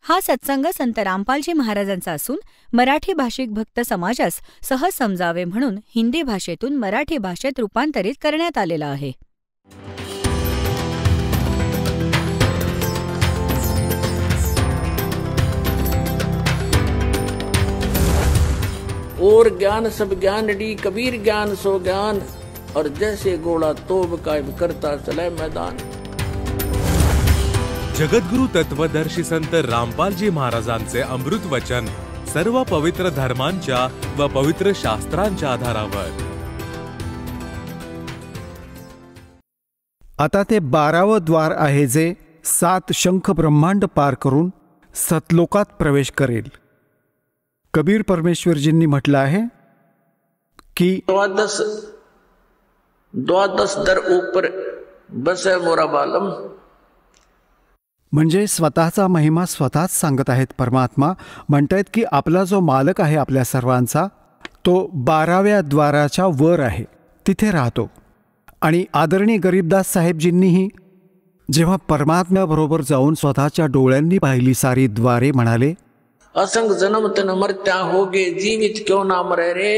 हा सत्संग संत रामपालजी महाराजांचा असून मराठी भाषिक भक्त समाजास सहज समजावे म्हणून हिंदी भाषेतून मराठी भाषेत रूपांतरित करण्यात आलेला आहे. और ज्ञान सब ज्ञान डी कबीर ज्ञान सो ज्ञान और जैसे घोड़ा तोब कायम करता चले मैदान. जगद्गुरु तत्वदर्शी संत रामपालजी महाराजांचे अमृत वचन सर्व पवित्र धर्मांच्या व पवित्र शास्त्रांच्या आधारावर. आता ते 12वं द्वार आहे जे 7 शंख ब्रह्मांड पार करून सतलोकात प्रवेश करेल. कबीर परमेश्वरजींनी म्हटलं आहे की द्वादश दर ऊपर बसे मोरा बालम. म्हणजे स्वतःचा महिमा स्वतःच सांगत आहेत परमात्मा. म्हणतायत की आपला जो मालक आहे आपल्या सर्वांचा तो 12व्या द्वाराच्या वर आहे, तिथे राहतो. आणि आदरणीय गरीबदास साहेबजींनीही जेव्हा परमात्म्याबरोबर जाऊन स्वतःच्या डोळ्यांनी पाहिली सारी द्वारे म्हणाले, असंग जन्म तन मरत्या होगे जीवित क्यों ना मरे रे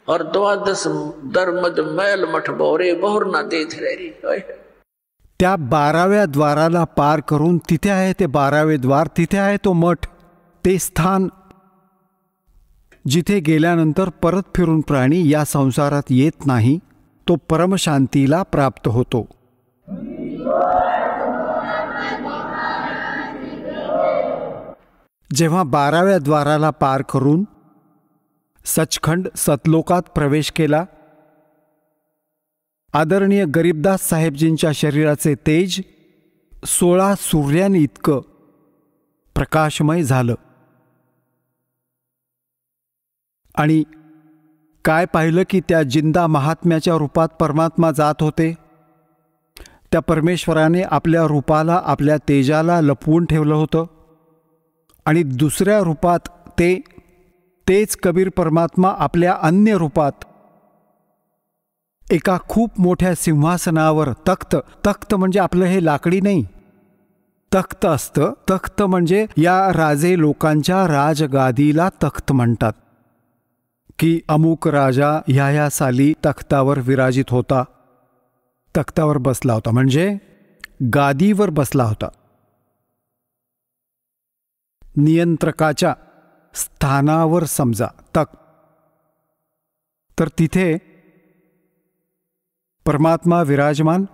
और द्वादश दरमद मैल मठ बोरे बहुर ना देत रे रे. त्या 12व्या द्वाराला पार करून तिथे आहे ते 12वे द्वार, तिथे आहे तो मठ, ते स्थान जिथे गेल्यानंतर परत फिरून प्राणी या संसारात येत नाही, तो परमशांतीला प्राप्त होतो. जेव्हा 12व्या द्वाराला पार करून सचखंड सतलोकात प्रवेश केला, आदरणीय गरीबदास साहेबजींच्या शरीराचे तेज 16 सूर्यांनी इतकं प्रकाशमय झालं. आणि काय पाहिलं की त्या जिंदा महात्म्याच्या रूपात परमात्मा जात होते. त्या परमेश्वराने आपल्या रूपाला, आपल्या तेजाला लपवून ठेवलं होतं. आणि दुसऱ्या रूपात तेच कबीर परमात्मा आपल्या अन्य रूपात एका खूप मोठ्या सिंहासनावर तख्त म्हणजे आपलं हे लाकडी नाही, तख्त असतं. तख्त म्हणजे या राजे लोकांच्या राजगादीला तख्त म्हणतात. की अमुक राजा ह्या साली तख्तावर विराजित होता, तख्तावर बसला होता, म्हणजे गादीवर बसला होता. नियंत्रकाच्या स्थानावर समजा तख्त. तर तिथे परमात्मा विराजमान,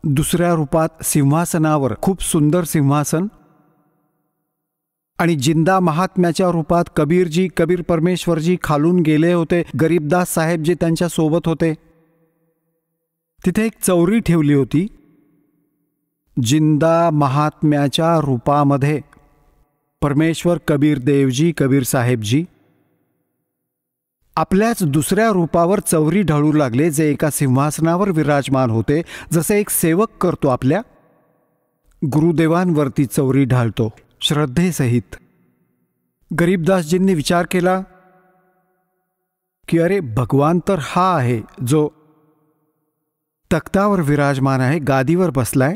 दुसऱ्या रूपात सिंहासनावर, खूप सुंदर सिंहासन. आणि जिंदा महात्म्याच्या रूपात कबीरजी, कबीर परमेश्वरजी खालून गेले होते. गरीबदास साहेबजी त्यांच्या सोबत होते. तिथे एक चौरी ठेवली होती. जिंदा महात्म्याच्या रूपामध्ये परमेश्वर कबीर देवजी, कबीर साहेबजी आपल्याच दुसऱ्या रूपावर चौरी ढळू लागले, जे एका सिंहासनावर विराजमान होते. जसे एक सेवक करतो, आपल्या गुरुदेवांवरती चौरी ढाळतो श्रद्धेसहित. गरीबदासजींनी विचार केला की अरे, भगवान तर हा आहे जो तख्तावर विराजमान आहे, गादीवर बसलाय.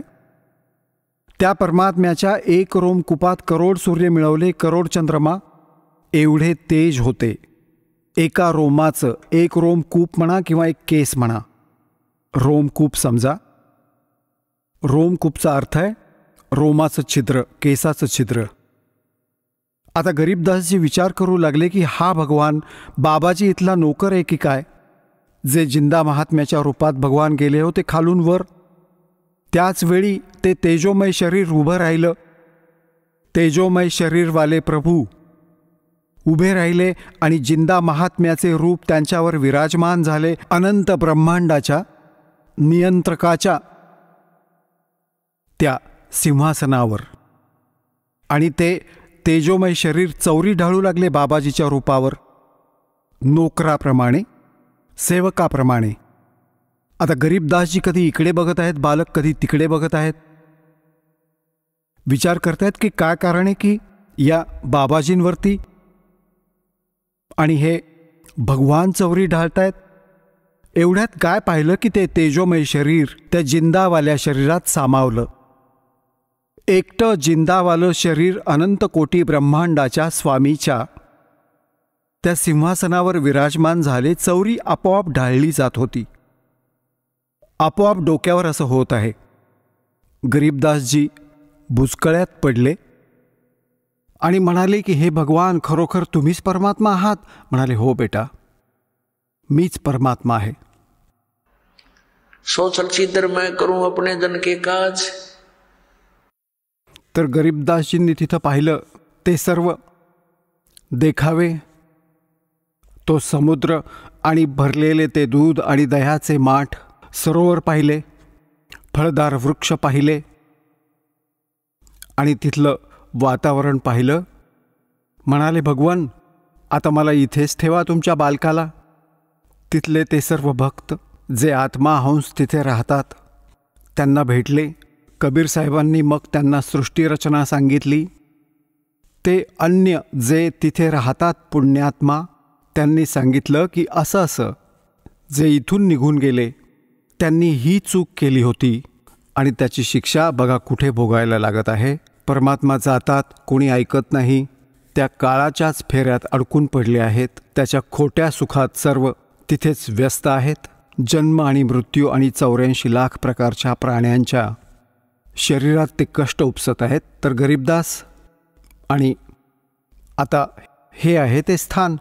त्या परमात्म्याच्या 1 रोमकुपात करोड सूर्य मिळवले, करोड चंद्रमा, एवढे तेज होते. एका रोमाचं, 1 रोमकूप म्हणा किंवा 1 केस म्हणा, रोमकूप समजा. रोमकूपचा अर्थ आहे रोमाचं छिद्र, केसाचं छिद्र. आता गरीबदासजी विचार करू लागले की हा भगवान बाबाजी इथला नोकर आहे की काय, जे जिंदा महात्म्याच्या रूपात भगवान गेले होते खालून वर. त्याच वेळी ते तेजोमय शरीर उभं राहिलं. तेजोमय शरीरवाले प्रभू उभे राहिले आणि जिंदा महात्म्याचे रूप त्यांच्यावर विराजमान झाले. अनंत ब्रह्मांडाच्या नियंत्रकाच्या त्या सिंहासनावर. आणि ते तेजोमय शरीर चौरी ढाळू लागले बाबाजीच्या रूपावर, नोकराप्रमाणे, सेवकाप्रमाणे. आता गरीबदासजी कधी इकडे बघत आहेत बालक, कधी तिकडे बघत आहेत. विचार करतायत की काय कारण आहे की या बाबाजींवरती आणि हे भगवान चौरी ढाळतायत. एवढ्यात काय पाहिलं की ते तेजोमय शरीर त्या जिंदावाल्या शरीरात सामावलं. एकटं जिंदावालं शरीर अनंत कोटी ब्रह्मांडाच्या स्वामीच्या त्या सिंहासनावर विराजमान झाले. चौरी आपोआप ढाळली जात होती. आपोआप डोक्यावर असं होत आहे. गरीबदासजी बुचकळ्यात पडले आणि म्हणाले की हे भगवान, खरोखर तुम्हीच परमात्मा आहात? म्हणाले, हो बेटा, मीच परमात्मा आहे. सोचल छिद्र मैं करूं अपने जन के काज. तर गरीबदासजींनी तिथं पाहिलं ते सर्व देखावे, तो समुद्र आणि भरलेले ते दूध आणि दह्याचे माठ, सरोवर पाहिले, फळदार वृक्ष पाहिले आणि तिथलं वातावरण पाहिलं. म्हणाले, भगवान, आता मला इथेच ठेवा तुमच्या बालकाला. तिथले ते सर्व भक्त जे आत्मा हंस तिथे राहतात त्यांना भेटले. कबीर साहेबांनी मग त्यांना सृष्टीरचना सांगितली. ते अन्य जे तिथे राहतात पुण्यात्मा, त्यांनी सांगितलं की असं असं जे इथून निघून गेले त्यांनी ही चूक केली होती आणि त्याची शिक्षा बघा कुठे भोगायला लागत आहे. परमात्मा जातात, कोणी ऐकत नाही, त्या काळाच्याच फेऱ्यात अडकून पडले आहेत. त्याच्या खोट्या सुखात सर्व तिथेच व्यस्त आहेत. जन्म आणि मृत्यू आणि 84 लाख प्रकारच्या प्राण्यांच्या शरीरात ते कष्ट उपसत आहेत. तर गरीबदास आणि आता हे आहे ते स्थान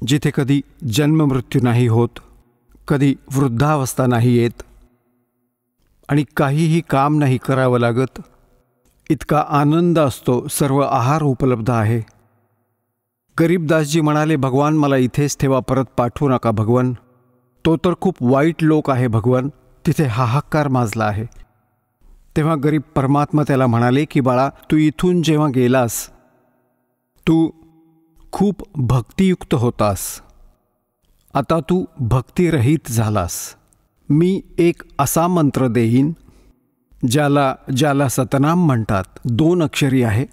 जिथे कधी जन्म मृत्यू नाही होत, कधी वृद्धावस्था नाही येत आणि काहीही काम नाही करावं लागत. इतका आनंद असतो, सर्व आहार उपलब्ध आहे. गरीबदासजी म्हणाले, भगवान, मला इथेच ठेवा, परत पाठवू नका भगवान. तो तर खूप वाईट लोक आहे भगवान. तिथे हाहाकार माजला आहे. तेव्हा गरीब परमात्मा त्याला म्हणाले की बाळा, तू इथून जेव्हा गेलास तू खूप भक्तियुक्त होतास, आता तू भक्तिरहित झालास. मी एक असा मंत्र देईन ज्याला सतनाम म्हणतात. 2 अक्षरी आहे,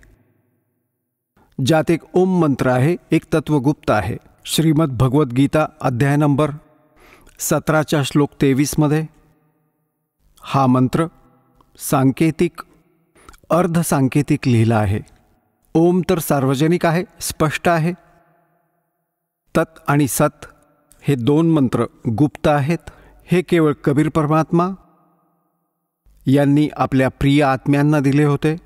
ज्यात एक ओम मंत्र आहे, एक तत्वगुप्त आहे. श्रीमद भगवद्गीता अध्याय नंबर 17 श्लोक 23 हा मंत्र सांकेतिक अर्धसांकेतिक लिहिला आहे. ओम तर सार्वजनिक आहे, स्पष्ट आहे. तत् आणि सत हे 2 मंत्र गुप्त आहेत. हे केवळ कबीर परमात्मा यांनी आपल्या प्रिय आत्म्यांना दिले होते,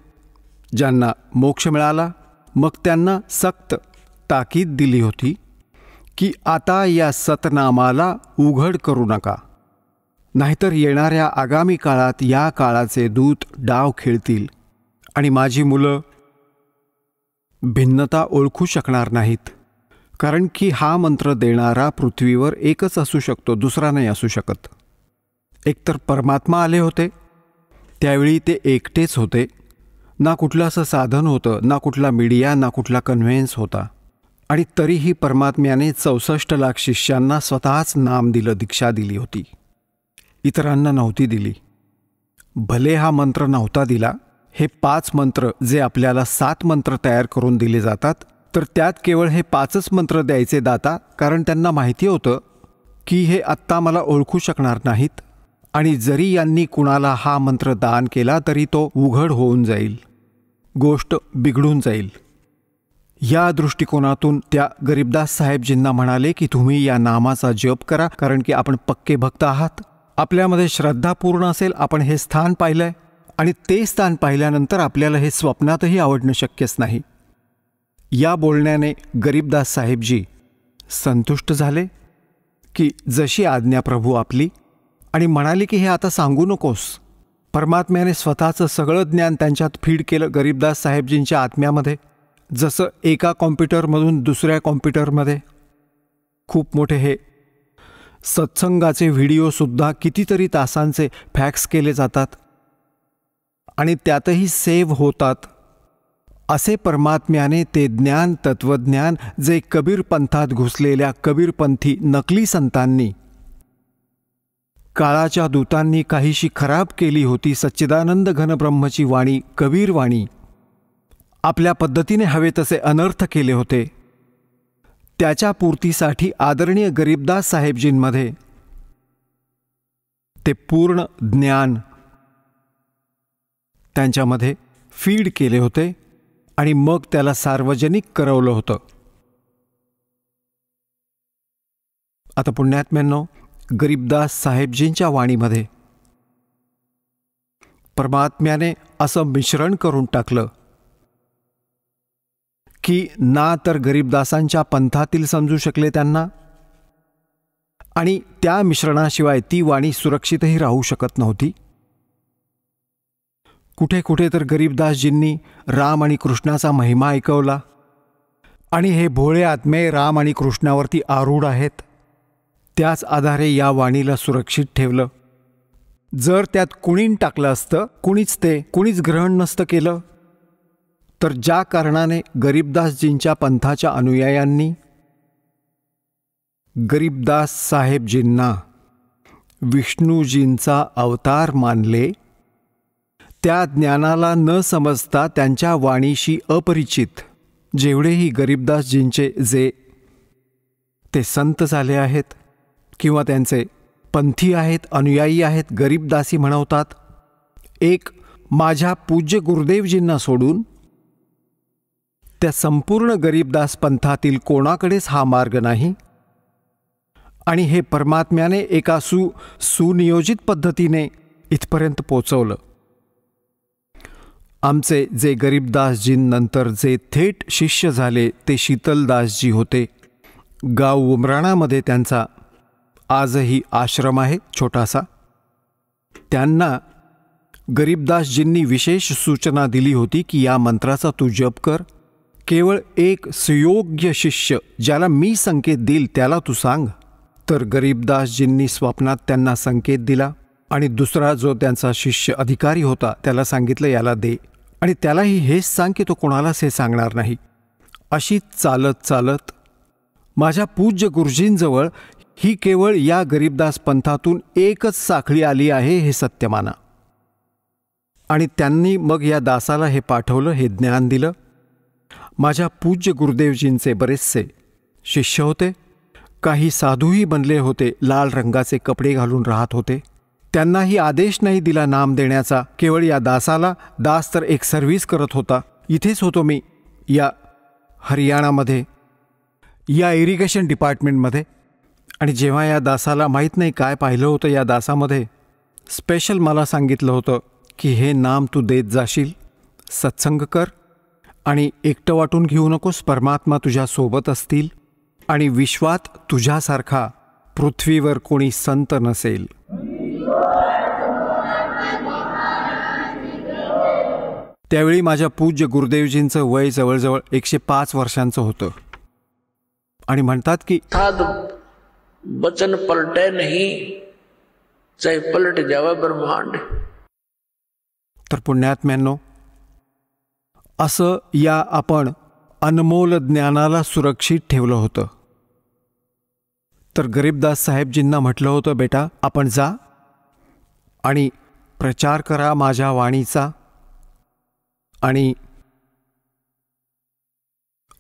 ज्यांना मोक्ष मिळाला. मग त्यांना सक्त ताकीद दिली होती की आता या सतनामाला उघड करू नका, नाहीतर येणाऱ्या आगामी काळात या काळाचे दूत डाव खेळतील आणि माझी मुलं भिन्नता ओळखू शकणार नाहीत. कारण की हा मंत्र देणारा पृथ्वीवर एकच असू शकतो, दुसरा नाही असू शकत. एकतर परमात्मा आले होते, त्यावेळी ते एकटेच होते. ना कुठलं असं साधन होतं, ना कुठला मीडिया, ना कुठला कन्व्हेन्स होता. आणि तरीही परमात्म्याने 64 लाख शिष्यांना स्वतःच नाम दिलं, दीक्षा दिली होती, इतरांना नव्हती दिली. भले हा मंत्र नव्हता दिला, हे 5 मंत्र जे आपल्याला 7 मंत्र तयार करून दिले जातात, तर त्यात केवळ हे 5च मंत्र द्यायचे दाता, कारण त्यांना माहिती होतं की हे आत्ता मला ओळखू शकणार नाहीत आणि जरी यांनी कुणाला हा मंत्र दान केला तरी तो उघड होऊन जाईल, गोष्ट बिघडून जाईल. या दृष्टिकोनातून त्या गरीबदास साहेबजींना म्हणाले की तुम्ही या नामाचा जप करा, कारण की आपण पक्के भक्त आहात, आपल्यामध्ये श्रद्धा पूर्ण असेल. आपण हे स्थान पाहिलंय आणि ते स्थान पाहिल्यानंतर आपल्याला हे स्वप्नातही आवडणं शक्यच नाही. या बोलण्याने गरीबदास साहेबजी संतुष्ट झाले की जशी आज्ञा प्रभू आपली, आणि म्हणाले की हे आता सांगू नकोस. परमात्म्याने स्वतःचं सगळं ज्ञान त्यांच्यात फीड केलं गरीबदास साहेबजींच्या आत्म्यामध्ये, जसं एका कॉम्प्युटरमधून दुसऱ्या कॉम्प्युटरमध्ये. खूप मोठे हे सत्संगाचे व्हिडिओसुद्धा कितीतरी तासांचे फॅक्स केले जातात आणि त्यातही सेव्ह होतात. असे परमात्म्याने ते ज्ञान, तत्वज्ञान जे कबीर पंथात घुसलेल्या कबीरपंथी नकली संतांनी, काळाच्या दूतांनी काहीशी खराब केली होती, सच्चिदानंद घनब्रह्मची वाणी, कबीर वाणी, आपल्या पद्धतीने हवे तसे अनर्थ केले होते, त्याच्या पूर्तीसाठी आदरणीय गरीबदास साहेबजींमध्ये ते पूर्ण ज्ञान त्यांच्यामध्ये फीड केले होते आणि मग त्याला सार्वजनिक करवलं होतं. आता पुण्यात्म्यांनो, गरीबदास साहेबजींच्या वाणीमध्ये परमात्म्याने असं मिश्रण करून टाकलं की ना तर गरीबदासांच्या पंथातील समजू शकले त्यांना, आणि त्या मिश्रणाशिवाय ती वाणी सुरक्षितही राहू शकत नव्हती. कुठे कुठे तर गरीबदासजींनी राम आणि कृष्णाचा महिमा ऐकवला, आणि हे भोळे आत्मे राम आणि कृष्णावरती आरूढ आहेत, त्याच आधारे या वाणीला सुरक्षित ठेवलं. जर त्यात कुणीन टाकलं असतं, कुणीच ग्रहण नसतं केलं, तर ज्या कारणाने गरीबदासजींच्या पंथाच्या अनुयायांनी गरीबदास साहेबजींना विष्णूजींचा अवतार मानले, त्या ज्ञानाला न समजता त्यांच्या वाणीशी अपरिचित जेवढेही गरीबदासजींचे जे ते संत झाले आहेत किंवा त्यांचे पंथी आहेत, अनुयायी आहेत, गरीबदासी म्हणवतात, एक माझ्या पूज्य गुरुदेवजींना सोडून त्या संपूर्ण गरीबदास पंथातील कोणाकडेच हा मार्ग नाही. आणि हे परमात्म्याने एका सुनियोजित पद्धतीने इथपर्यंत पोचवलं. आमचे जे गरीबदासजींनंतर जे थेट शिष्य झाले ते शीतलदासजी होते. गाव उमराणामध्ये त्यांचा आजही आश्रम आहे छोटासा. त्यांना गरीबदासजींनी विशेष सूचना दिली होती की या मंत्राचा तू जप कर. केवळ एक सुयोग्य शिष्य ज्याला मी संकेत देईल त्याला तू सांग. तर गरीबदासजींनी स्वप्नात त्यांना संकेत दिला, आणि दुसरा जो त्यांचा शिष्य अधिकारी होता त्याला सांगितलं याला दे, आणि त्यालाही हेच सांग की तो कोणालाच हे सांगणार नाही. अशी चालत चालत माझ्या पूज्य गुरुजींजवळ ही केवळ या गरीबदास पंथातून एकच साखळी आली आहे हे सत्य माना. आणि त्यांनी मग या दासाला हे पाठवलं, हे ज्ञान दिलं. माझ्या पूज्य गुरुदेवजींचे बरेचसे शिष्य होते, काही साधूही बनले होते, लाल रंगाचे कपडे घालून राहत होते. त्यांनाही आदेश नाही दिला नाम देण्याचा, केवळ या दासाला. दास तर एक सर्व्हिस करत होता. इथेच होतो मी या हरियाणामध्ये, या इरिगेशन डिपार्टमेंटमध्ये. आणि जेव्हा या दासाला माहीत नाही काय पाहिलं होतं या दासामध्ये, स्पेशल मला सांगितलं होतं की हे नाम तू देत जाशील, सत्संग कर, आणि एकटं वाटून घेऊ नकोस, परमात्मा तुझ्या सोबत असतील, आणि विश्वात तुझ्यासारखा पृथ्वीवर कोणी संत नसेल. त्यावेळी माझ्या पूज्य गुरुदेवजींचं वय जवळजवळ 105 वर्षांचं होतं. आणि म्हणतात की वचन पलटे नहीं, चाहे पलट जावे ब्रह्मांड. तर पुण्यात्म्यांनो, असं या आपण अनमोल ज्ञानाला सुरक्षित ठेवलं होतं. तर गरीबदास साहेबजींना म्हटलं होतं, बेटा आपण जा आणि प्रचार करा माझ्या वाणीचा, आणि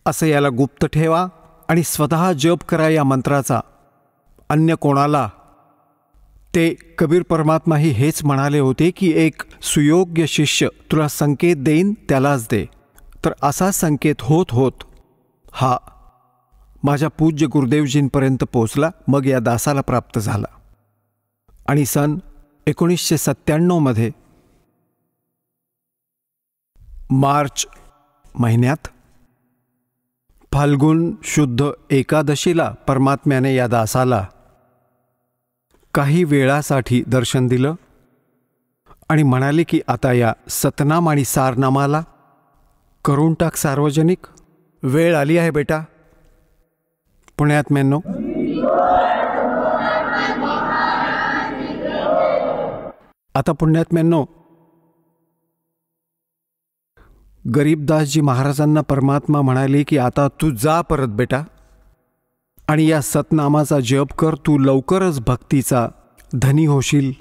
असं याला गुप्त ठेवा, आणि स्वतः जप करा या मंत्राचा, अन्य कोणाला. ते कबीर परमात्माही हेच म्हणाले होते की एक सुयोग्य शिष्य तुला संकेत देईन त्यालाच दे. तर असा संकेत होत होत हा माझ्या पूज्य गुरुदेवजींपर्यंत पोचला, मग या दासाला प्राप्त झाला. आणि सन 1997 मार्च महिन्यात फाल्गुन शुद्ध एकादशीला परमात्म्याने या दासाला काही वेळासाठी दर्शन दिलं आणि म्हणाले की आता या सतनाम आणि सारनामाला करून टाक सार्वजनिक, वेळ आली आहे बेटा. पुण्यात्म्यांनो, आता पुण्यात्म्यांनो, गरीबदासजी महाराजांना परमात्मा म्हणाले की आता तू जा परत बेटा, आणि या सतनामाचा जप कर, तू लवकरच भक्तीचा धनी होशील.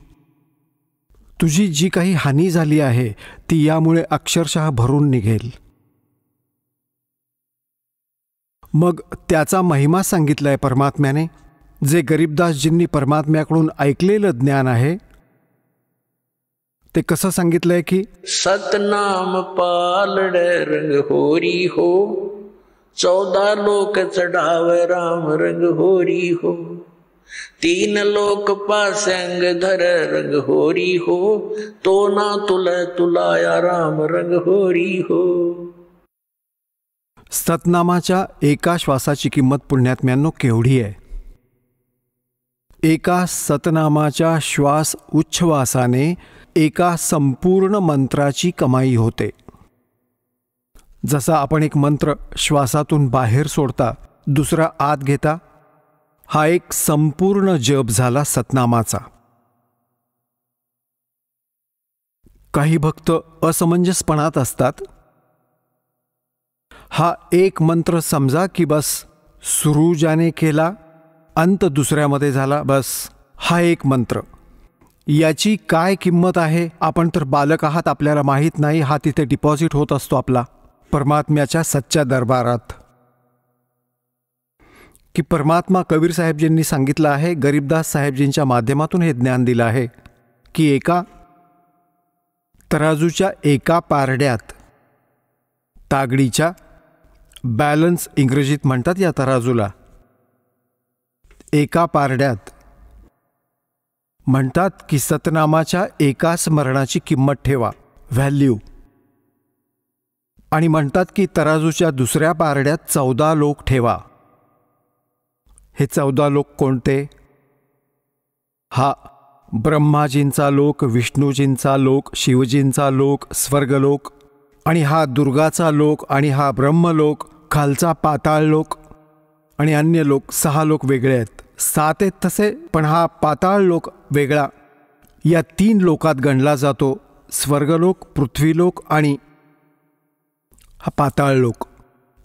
तुझी जी काही हानी झाली आहे ती यामुळे अक्षरशः भरून निघेल. मग त्याचा महिमा सांगितलाय परमात्म्याने. जे गरीबदासजींनी परमात्म्याकडून ऐकलेलं ज्ञान आहे ते कसं सांगितलंय की सतनाम पालड़े रंग होरी हो, 14 लोक चढ़ावे राम रंग होरी हो, 3 लोक पासंग धर रंग होरी हो, तो ना तुलाया राम रंग होरी हो. सतनामाच्या एका श्वासाची किंमत पुण्यात्म्यांनो केवढी आहे. एका सतनामाच्या श्वास उच्छ्वासाने एका संपूर्ण मंत्राची कमाई होते. जसा आपण एक मंत्र श्वासातून बाहेर सोडता, दुसरा आत घेता, हा एक संपूर्ण जप झाला सतनामाचा. काही भक्त असमंजसपणात असतात. हा एक मंत्र समजा की बस सुरू ज्याने केला अंत दुसऱ्यामध्ये झाला, बस हा एक मंत्र. याची काय किंमत आहे? आपण तर बालक आहात, आपल्याला माहीत नाही. हा तिथे डिपॉझिट होत असतो आपला परमात्म्याच्या सच्च्या दरबारात. की परमात्मा कबीर साहेबजींनी सांगितलं आहे, गरीबदास साहेबजींच्या माध्यमातून हे ज्ञान दिलं आहे की एका तराजूच्या एका पारड्यात तागडीच्या बॅलन्स इंग्रजीत म्हणतात या तराजूला, एका पारड्यात म्हणतात की सतनामाच्या एका स्मरणाची किंमत ठेवा, व्हॅल्यू. आणि म्हणतात की तराजूच्या दुसऱ्या पारड्यात 14 लोक ठेवा. हे 14 लोक कोणते? हा ब्रह्माजींचा लोक, विष्णूजींचा लोक, शिवजींचा लोक, स्वर्गलोक, आणि हा दुर्गाचा लोक, आणि हा ब्रह्मलोक, खालचा पाताळ लोक, आणि अन्य लोक 6 लोक वेगळे आहेत. 7 आहेत तसे, पण हा पाताळ लोक वेगळा. या 3 लोकात गणला जातो स्वर्गलोक, पृथ्वीलोक आणि हा पाताळ लोक.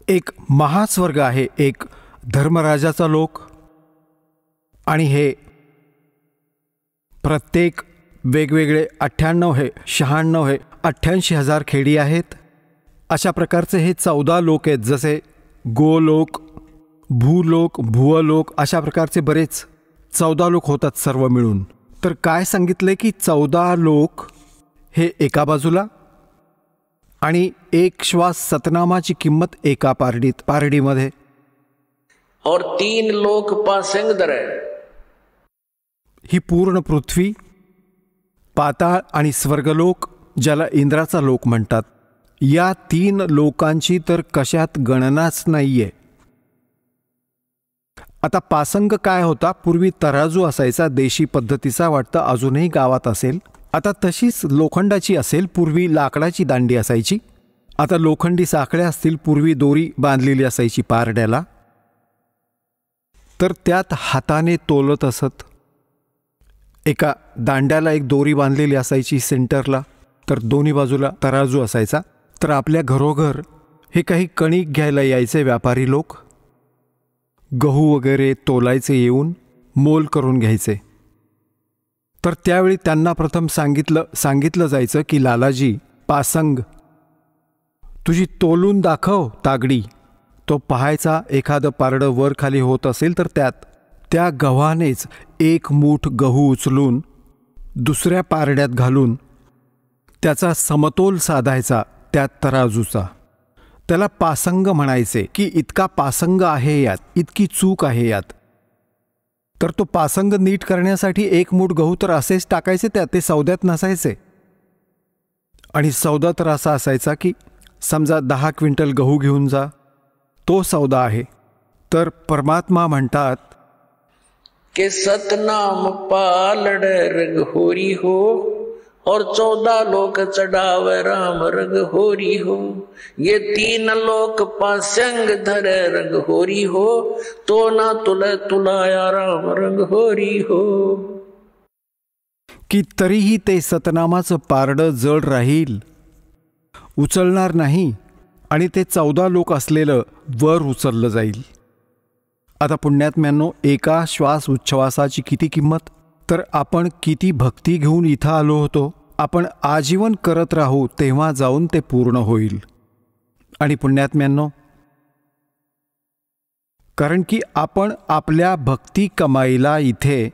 एक महास्वर्ग आहे, एक धर्मराजाचा लोक, आणि हे प्रत्येक वेगवेगळे 98 हे 96 हे 88,000 खेडी आहेत. अशा प्रकारचे हे 14 लोक आहेत. जसे गोलोक, भूलोक, भुवलोक, अशा प्रकारचे बरेच 14 लोक होतात सर्व मिळून. तर काय सांगितले की 14 लोक हे एका बाजूला, आणि एक श्वास सतनामाची किंमत एका पारडीमध्ये, और 3 लोक पासंग धर. ही पूर्ण पृथ्वी, पाताळ आणि स्वर्गलोक, ज्याला इंद्राचा लोक म्हणतात, या 3 लोकांची तर कशात गणनाच नाहीये. आता पासंग काय होता? पूर्वी तराजू असायचा, देशी पद्धतीचा, वाटतं अजूनही गावात असेल. आता तशीच लोखंडाची असेल, पूर्वी लाकडाची दांडी असायची. आता लोखंडी साखळ्या असतील, पूर्वी दोरी बांधलेली असायची पारड्याला, तर त्यात हाताने तोलत असत. एका दांड्याला एक दोरी बांधलेली असायची सेंटरला, तर दोन्ही बाजूला तराजू असायचा. तर आपल्या घरोघर हे काही कणिक घ्यायला यायचे व्यापारी लोक, गहू वगैरे तोलायचे, येऊन मोल करून घ्यायचे. तर त्यावेळी त्यांना प्रथम सांगितलं जायचं की लालाजी, पासंग तुझी तोलून दाखव तागडी. तो पाहायचा, एखादं पारडं वर खाली होत असेल तर त्या गव्हानेच 1 मूठ गहू उचलून दुसऱ्या पारड्यात घालून त्याचा समतोल साधायचा त्या तराजूचा. त्याला पासंग म्हणायचे की इतका पासंग आहे यात, इतकी चूक आहे यात. तर तो पासंग नीट करण्यासाठी 1 मूठ गहू तर असेच टाकायचे त्यात, ते सौद्यात नसायचे. आणि सौदा तर असा असायचा की समजा 10 क्विंटल गहू घेऊन जा, तो सौदा आहे. तर परमात्मा म्हणतात के सतनाम पालड़ रंग होरी हो, और 14 लोक चढ़ावे राम रंग होरी हो, ये 3 लोक पासंग धर रंग होरी हो, तो ना तुलाया राम रंग होरी हो. की तरीही ते सतनामाचं पारडं जड राहील, उचलणार नाही, आणि ते 14 लोक असलेलं वर उचललं जाईल. आता पुण्यात्म्यांनो, एका श्वास उच्छ्वासाची किती किंमत. तर आपण किती भक्ती घेऊन इथं आलो होतो. आपण आजीवन करत राहू, तेव्हा जाऊन ते पूर्ण होईल. आणि पुण्यात्म्यांनो, कारण की आपण आपल्या भक्ती कमाईला इथे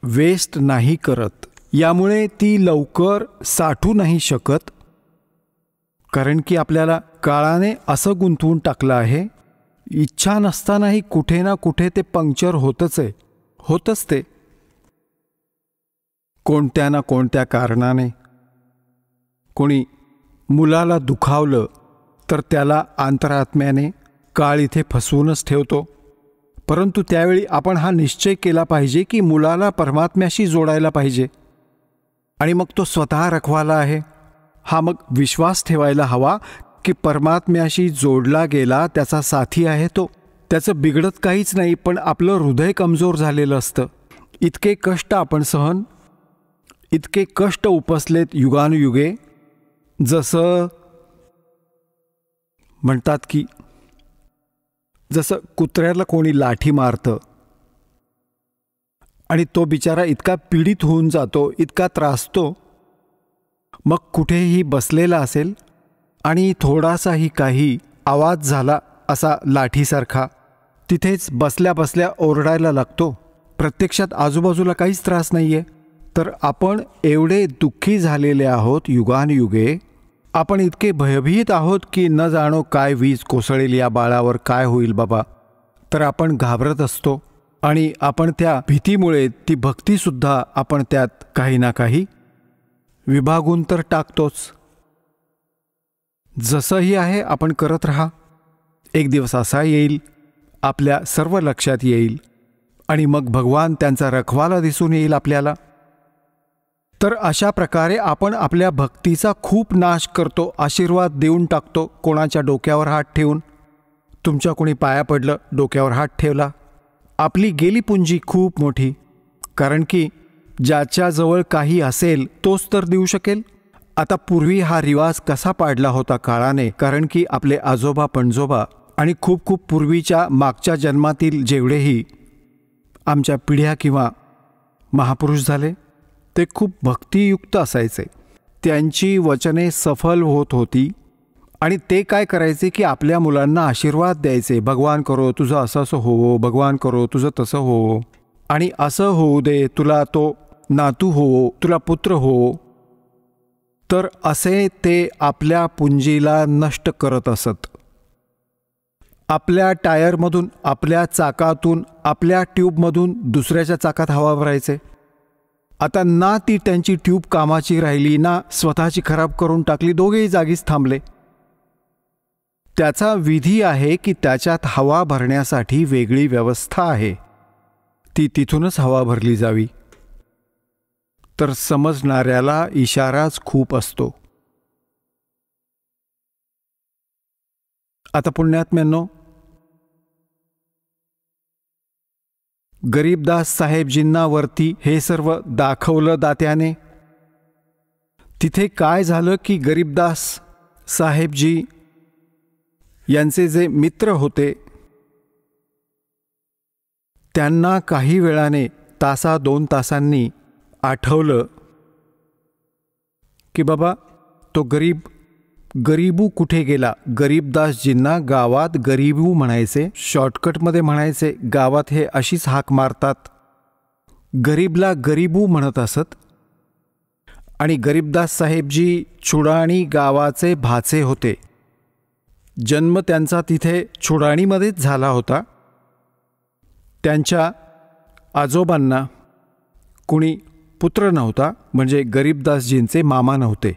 वेस्ट नाही करत. यामुळे ती लवकर साठू नाही शकत, कारण की आपल्याला काळाने असं गुंतवून टाकलं आहे, इच्छा नसतानाही कुठे ना कुठे ते पंक्चर होतच आहे, होतच ते कोणत्या ना कोणत्या कारणाने. कोणी मुलाला दुखावलं तर त्याला अंतरात्म्याने काळ इथे फसवूनच ठेवतो, परंतु त्यावेळी आपण हा निश्चय केला पाहिजे की मुलाला परमात्म्याशी जोडायला पाहिजे, आणि मग तो स्वतः रखवाला आहे. हा मग विश्वास ठेवायला हवा की परमात्म्याशी जोडला गेला, त्याचा साथी आहे तो, त्याचं बिघडत काहीच नाही, पण आपलं हृदय कमजोर झालेलं असतं. इतके कष्ट आपण इतके कष्ट उपसलेत युगानुयुगे. जसं म्हणतात की जसं कुत्र्याला कोणी लाठी मारतं आणि तो बिचारा इतका पीडित होऊन जातो, इतका त्रासतो, मग कुठेही बसलेला असेल आणि थोडासाही काही आवाज झाला असा लाठीसारखा, तिथेच बसल्या बसल्या ओरडायला लागतो. प्रत्यक्षात आजूबाजूला काहीच त्रास नाही आहे. तर आपण एवढे दुःखी झालेले आहोत युगानुयुगे, आपण इतके भयभीत आहोत की न जाणो काय वीज कोसळेल या बाळावर, काय होईल बाबा. तर आपण घाबरत असतो आणि आपण त्या भीतीमुळे ती भक्तीसुद्धा आपण त्यात काही ना काही विभागून तर टाकतोच. जसंही आहे आपण करत राहा. एक दिवस असा येईल, आपल्या सर्व लक्षात येईल आणि मग भगवान त्यांचा रखवाला दिसून येईल आपल्याला. तर अशा प्रकारे आपण आपल्या भक्तीचा खूप नाश करतो, आशीर्वाद देऊन टाकतो कोणाच्या डोक्यावर हात ठेवून. तुमच्या कोणी पाया पडलं, डोक्यावर हात ठेवला, आपली गेली पुंजी खूप मोठी. कारण की ज्याच्याजवळ काही असेल तोच तर देऊ शकेल. आता पूर्वी हा रिवाज कसा पाडला होता काळाने, कारण की आपले आजोबा पणजोबा आणि खूप खूप पूर्वीच्या मागच्या जन्मातील जेवढेही आमच्या पिढ्या किंवा महापुरुष झाले ते खूप भक्तियुक्त असायचे. त्यांची वचने सफल होत होती आणि ते काय करायचे की आपल्या मुलांना आशीर्वाद द्यायचे. भगवान करो तुझं असं असं हो, भगवान करो तुझं तसं हो, आणि असं होऊ दे, तुला तो नातू हो, तुला पुत्र हो. तर असे ते आपल्या पुंजीला नष्ट करत असत. आपल्या टायरमधून, आपल्या चाकातून, आपल्या ट्यूबमधून दुसऱ्याच्या चाकात हवा भरायचे. आता ना ती त्यांची ट्यूब कामाची राहिली, ना स्वतःची खराब करून टाकली, दोघेही जागीच थांबले. त्याचा विधी आहे की त्याच्यात हवा भरण्यासाठी वेगळी व्यवस्था आहे, ती तिथूनच हवा भरली जावी. तर समजणाऱ्याला इशाराच खूप असतो. आता पुण्यात्म्यांनो, गरीबदास साहेबजींना वरती हे सर्व दाखवलं दात्याने. तिथे काय झालं की गरीबदास साहेबजी यांचे जे मित्र होते त्यांना काही वेळाने, तासा 2 तासांनी आठवलं की बाबा तो गरीबू कुठे गेला. गरीबदासजींना गावात गरीबू म्हणायचे, शॉर्टकटमध्ये म्हणायचे. गावात हे अशीच हाक मारतात, गरीबला गरीबू म्हणत असत. आणि गरीबदास साहेबजी छुडाणी गावाचे भाचे होते. जन्म त्यांचा तिथे छुडाणीमध्येच झाला होता. त्यांच्या आजोबांना कुणी पुत्र नव्हता, म्हणजे गरीबदासजींचे मामा नव्हते.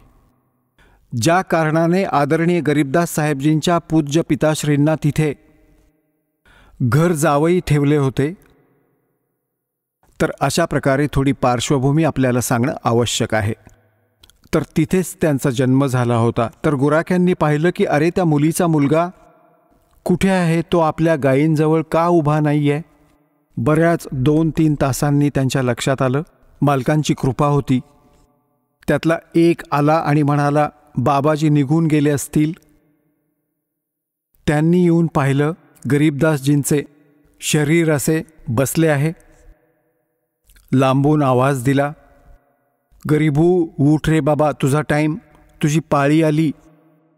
ज्या कारणाने आदरणीय गरीबदास साहेबजींच्या पूज्य पिताश्रींना तिथे घर जावई ठेवले होते. तर अशा प्रकारे थोडी पार्श्वभूमी आपल्याला सांगणं आवश्यक आहे. तर तिथेच त्यांचा जन्म झाला होता. तर गुराख्यांनी पाहिलं की अरे त्या मुलीचा मुलगा कुठे आहे, तो आपल्या गायींजवळ का उभा नाही आहे. बऱ्याच 2-3 तासांनी त्यांच्या लक्षात आलं. मालकांची कृपा होती. त्यातला एक आला आणि म्हणाला बाबाजी निघून गेले असतील. त्यांनी येऊन पाहिलं, गरीबदासजींचे शरीर असे बसले आहे. लांबून आवाज दिला, गरीबू उठ रे बाबा, तुझा टाईम, तुझी पाळी आली,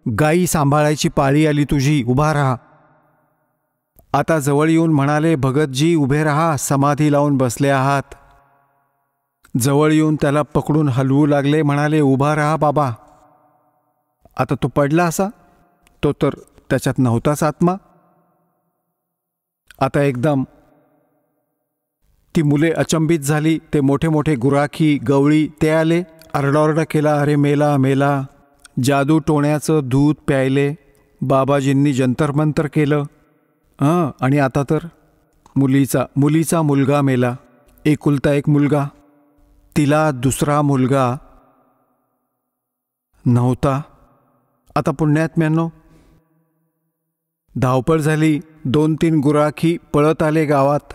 गायी सांभाळायची पाळी आली तुझी, उभा राहा. आता जवळ येऊन म्हणाले, भगतजी उभे राहा, समाधी लावून बसले आहात. जवळ येऊन त्याला पकडून हलवू लागले, म्हणाले, उभा राहा बाबा. आता तो पडला असा, तो तर त्याच्यात नव्हताच आत्मा. आता एकदम ती मुले अचंबित झाली. ते मोठे मोठे गुराखी, गवळी ते आले, आरडाओरडा केला, अरे मेला मेला. जादू टोण्याचं दूध प्यायले. बाबाजींनी जंतरमंतर केलं. आणि आता तर मुलीचा मुलगा मेला. एकुलता एक मुलगा, तिला दुसरा मुलगा नव्हता. आता पुण्यात्म्यांनो, धावपळ झाली. 2-3 गुराखी पळत आले गावात.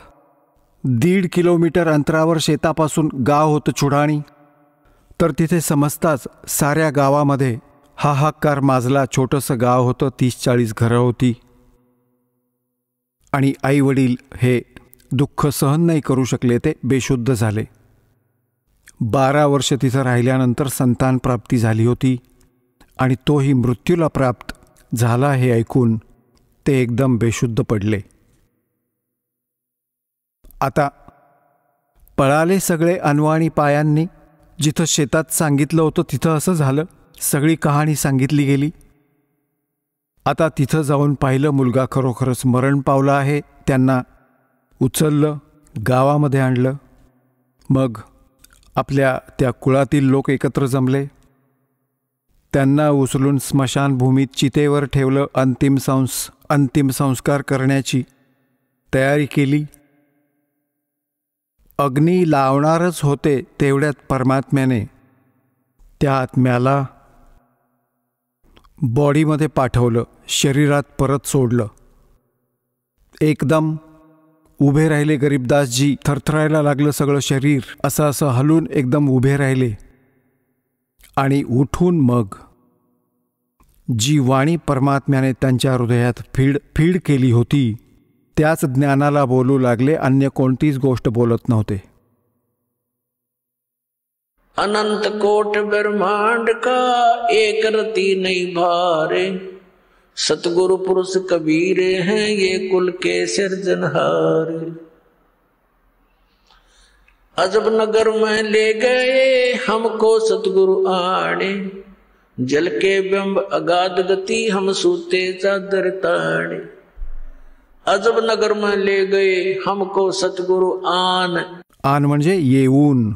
1.5 किलोमीटर अंतरावर शेतापासून गाव होतं चुडाणी. तर तिथे समजताच साऱ्या गावामध्ये हाहाकार माजला. छोटंसं गाव होतं, 30-40 घरं होती. आणि आई वडील हे दुःख सहन नाही करू शकले, ते बेशुद्ध झाले. 12 वर्ष तिथं राहिल्यानंतर संतान प्राप्ती झाली होती आणि तोही मृत्यूला प्राप्त झाला हे ऐकून ते एकदम बेशुद्ध पडले. आता पळाले सगळे अनवाणी पायांनी. जिथं शेतात सांगितलं होतं तिथं असं झालं. सगळी कहाणी सांगितली गेली. आता तिथं जाऊन पाहिलं, मुलगा खरोखरच मरण पावला आहे. त्यांना उचललं, गावामध्ये आणलं. मग आपल्या त्या कुळातील लोक एकत्र जमले. त्यांना उचलून स्मशानभूमीत चितेवर ठेवलं. अंतिम संस्कार करण्याची तयारी केली. अग्नी लावणारच होते तेवढ्यात परमात्म्याने त्या आत्म्याला बॉडीमध्ये पाठवलं, शरीरात परत सोडलं. एकदम उभे राहिले गरीबदासजी. थरथरायला लागलं सगळं शरीर. असं हलून एकदम उभे राहिले. आणि उठून मग जी वाणी परमात्म्याने त्यांच्या हृदयात फीड केली होती त्याच ज्ञानाला बोलू लागले. अन्य कोणतीच गोष्ट बोलत नव्हते. अनंत कोट ब्रह्मांड का एक रति नहीं भारे, सतगुरु पुरुष कबीर हैं ये कुल के सिरजनहार। अजब नगर में ले गए हमको सतगुरु आने, जल के बिंब अगाध गति हम सूते चादर ताने। अजब नगर में ले गए हमको सतगुरु आन म्हणजे येऊन.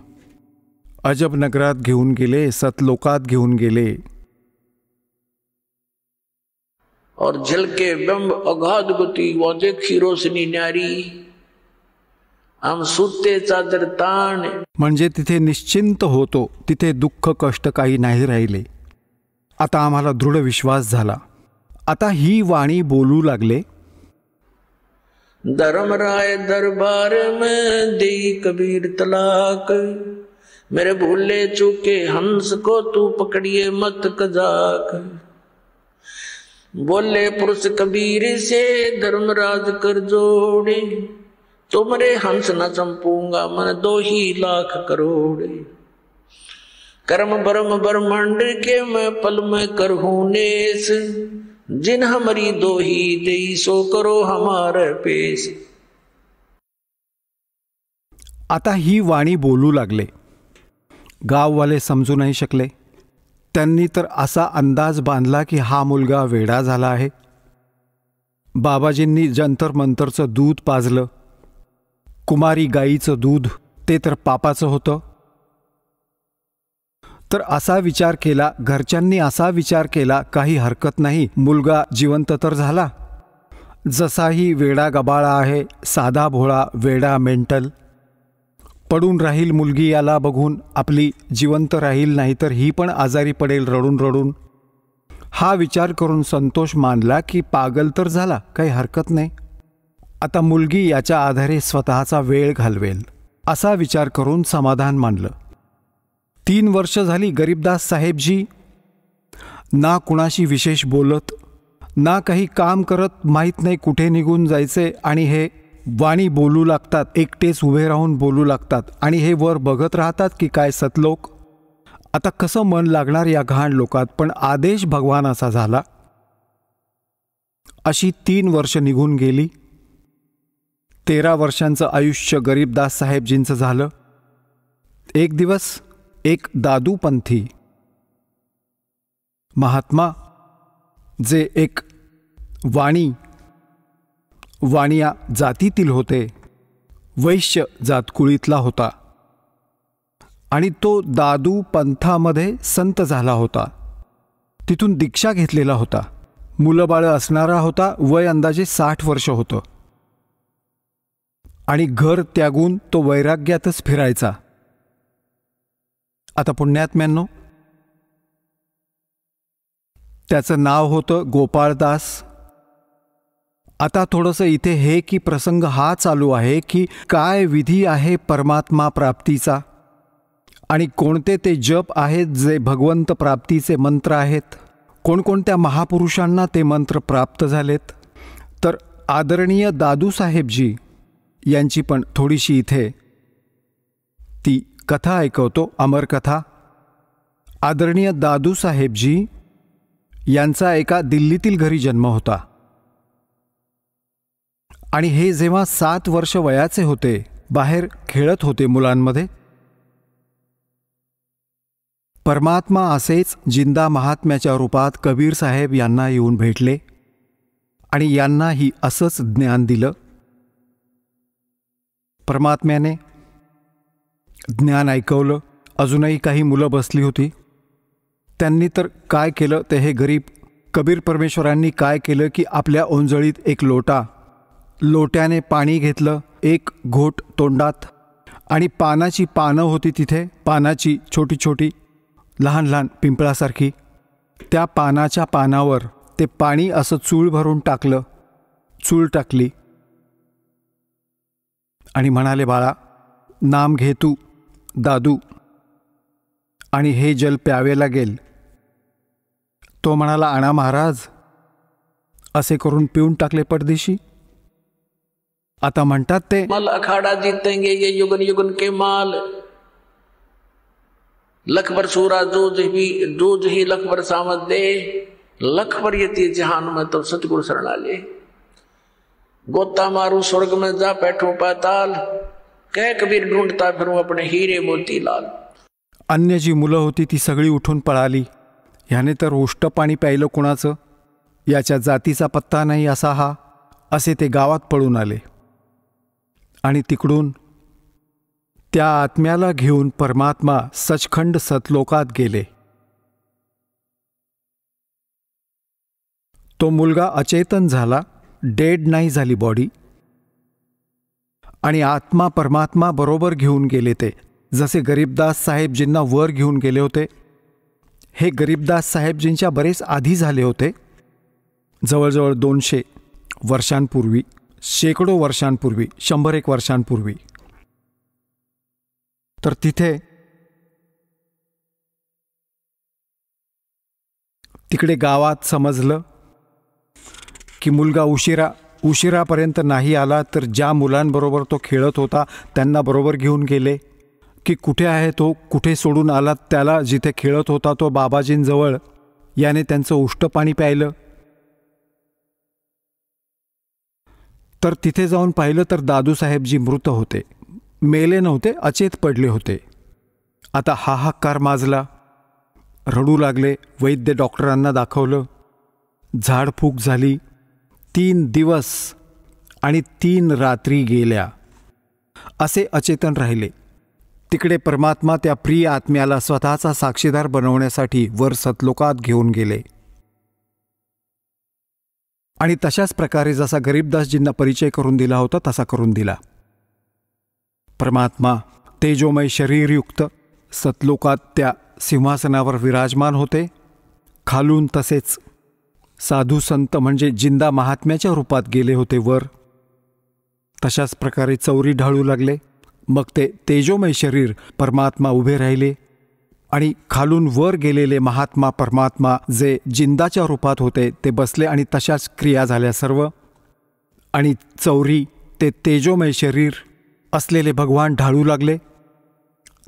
अजब नगरात घेऊन गेले, सतलोकात घेऊन गेले. और जल के बिंब अगाध गति वो देखी रोशनी न्यारी, हम सुते चादर ताने। म्हणजे तिथे निश्चिंत होतो, तिथे दुःख कष्ट काही नाही राहिले. आता आम्हाला दृढ विश्वास झाला. आता ही वाणी बोलू लागले. धर्मराय दरबार में दे कबीर तलाक, मेरे भूले चूके हंस को तू पकड़िए मत कजाक। बोले पुरुष कबीर से धर्मराज कर जोड़े, तुमरे हंस न चंपूंगा मन 2 ही लाख करोड़े। कर्म ब्रह्म ब्रह्मांड के मैं पल में करहूं नेस, जिन हमारी 2 ही देई सो करो हमारे पेश। आता ही वाणी बोलू लागले. गाववाले समजू नाही शकले. त्यांनी तर असा अंदाज बांधला की हा मुलगा वेडा झाला आहे. बाबाजींनी जंतर मंतरचं दूध पाजलं. कुमारी गाईचं दूध, ते तर पापाचं होतं. तर असा विचार केला, घरच्यांनी असा विचार केला, काही हरकत नाही, मुलगा जिवंत तर झाला. जसाही वेडा गबाळा आहे, साधा भोळा वेडा मेंटल, पडून राहील मुलगी याला बघून, आपली जिवंत राहील, नाहीतर ही पण आजारी पडेल रडून रडून. हा विचार करून संतोष मानला की पागल तर झाला, काही हरकत नाही, आता मुलगी याच्या आधारे स्वतःचा वेळ घालवेल, असा विचार करून समाधान मानलं. 3 वर्ष झाली गरीबदास साहेबजी ना कुणाशी विशेष बोलत, ना काही काम करत, माहीत नाही कुठे निघून जायचे. आणि हे वाणी बोलू लागतात, एकटेच उभे राहून बोलू लागतात आणि हे वर बघत राहतात की काय सतलोक. आता कसं मन लागणार या घाण लोकात. पण आदेश भगवानाचा झाला. अशी 3 वर्ष निघून गेली. 13 वर्षांचं आयुष्य गरीबदास साहेबजींचं झालं. एक दिवस एक दादूपंथी महात्मा, जे एक वाणिया जातीतील होते, वैश्य जातकुळीतला होता आणि तो दादू पंथामध्ये संत झाला होता. तिथून दीक्षा घेतलेला होता. मुलंबाळं असणारा होता. वय अंदाजे 60 वर्ष होतं आणि घर त्यागून तो वैराग्यातच फिरायचा. आता पुण्यात्म्यांनो, त्याचं नाव होतं गोपाळदास. आता थोडंसं इथे हे की प्रसंग हा चालू आहे की काय विधी आहे परमात्मा प्राप्तीचा आणि कोणते ते जप आहेत जे भगवंत प्राप्तीचे मंत्र आहेत, कोणकोणत्या महापुरुषांना ते मंत्र प्राप्त झालेत. तर आदरणीय दादूसाहेबजी यांची पण थोडीशी इथे ती कथा ऐकवतो, अमरकथा. आदरणीय दादूसाहेबजी यांचा एका दिल्लीतील घरी जन्म होता आणि हे जेव्हा 7 वर्ष वयाचे होते, बाहेर खेळत होते मुलांमध्ये, परमात्मा असेच जिंदा महात्म्याच्या रूपात कबीर साहेब यांना येऊन भेटले आणि यांनाही असंच ज्ञान दिलं. परमात्म्याने ज्ञान ऐकवलं. अजूनही काही मुलं बसली होती. त्यांनी तर काय केलं ते हे गरीब कबीर परमेश्वरांनी काय केलं की आपल्या ओंजळीत एक लोट्याने पाणी घेतलं, एक घोट तोंडात आणि पानाची पानं होती तिथे, पानाची छोटी छोटी लहान लहान पिंपळासारखी, त्या पानाच्या पानावर ते पाणी असं चूळ भरून टाकलं, चूळ टाकली आणि म्हणाले, बाळा नाम घे तू दादू आणि हे जल प्यावे लागेल. तो म्हणाला, आणा महाराज. असे करून पिऊन टाकले पडदेशी. आता म्हणतात ते मल अखाड़ा जीतेंगे ये युगन युगन के माल, लख भर सूरा जूझ ही लख भर सामत दे, लख भर यती जहान में तो सतगुरु शरणा ले, गोता मारू स्वर्ग में जा बैठो पाताल, कह कबीर ढूंढता फिरूं अपने हीरे मोती लाल. अन्य जी मुलं होती ती सगळी उठून पळाली. ह्याने तर उष्ट पाणी प्यायलं कुणाचं, याच्या जातीचा पत्ता नाही असा हा, असे ते गावात पळून आले आणि तिकडून त्या आत्म्याला घेऊन परमात्मा सचखंड सतलोकात गेले. तो मुलगा अचेतन झाला, डेड नाही झाली बॉडी, आणि आत्मा परमात्मा बरोबर घेऊन गेले ते, जसे गरीबदास साहेबजींना वर घेऊन गेले होते. हे गरीबदास साहेबजींच्या बरेच आधी झाले होते, जवळजवळ 200 वर्षांपूर्वी, शेकडो वर्षांपूर्वी, 100-1 वर्षांपूर्वी. तर तिकडे गावात समजलं की मुलगा उशिरापर्यंत नाही आला, तर ज्या मुलांबरोबर तो खेळत होता त्यांना बरोबर घेऊन गेले की कुठे आहे तो, कुठे सोडून आला त्याला, जिथे खेळत होता तो बाबाजींजवळ. याने त्यांचं उष्ट पाणी प्यायलं. तर तिथे जाऊन पाहिलं तर दादूसाहेबजी मृत होते, मेले नव्हते, अचेत पडले होते. आता हाहाकार माजला, रडू लागले. वैद्य डॉक्टरांना दाखवलं, झाडफूक झाली. 3 दिवस आणि 3 रात्री गेल्या, असे अचेतन राहिले. तिकडे परमात्मा त्या प्रिय आत्म्याला स्वतःचा साक्षीदार बनवण्यासाठी वर सतलोकात घेऊन गेले. आणि तशाच प्रकारे जसा गरीबदासजींना परिचय करून दिला होता तसा करून दिला. परमात्मा तेजोमय शरीरयुक्त सतलोकात त्या सिंहासनावर विराजमान होते. खालून तसेच साधू संत म्हणजे जिंदा महात्म्याच्या रूपात गेले होते वर. तशाच प्रकारे चौरी ढाळू लागले. मग ते तेजोमय शरीर परमात्मा उभे राहिले आणि खालून वर गेलेले महात्मा परमात्मा जे जिंदाच्या रूपात होते ते बसले आणि तशाच क्रिया झाल्या सर्व. आणि चौरी ते तेजोमय शरीर असलेले भगवान ढाळू लागले.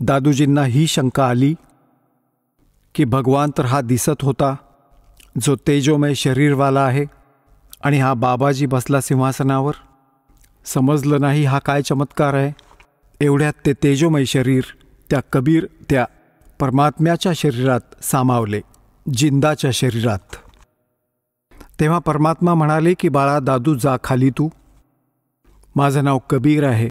दादूजींना ही शंका आली की भगवान तर हा दिसत होता जो तेजोमय शरीरवाला आहे आणि हा बाबाजी बसला सिंहासनावर. समजलं नाही हा काय चमत्कार आहे. एवढ्यात ते तेजोमय शरीर त्या कबीर त्या परमात्म्याच्या शरीरात सामावले, जिंदाच्या शरीरात. तेव्हा परमात्मा म्हणाले की बाळा दादू जा खाली तू. माझं नाव कबीर आहे.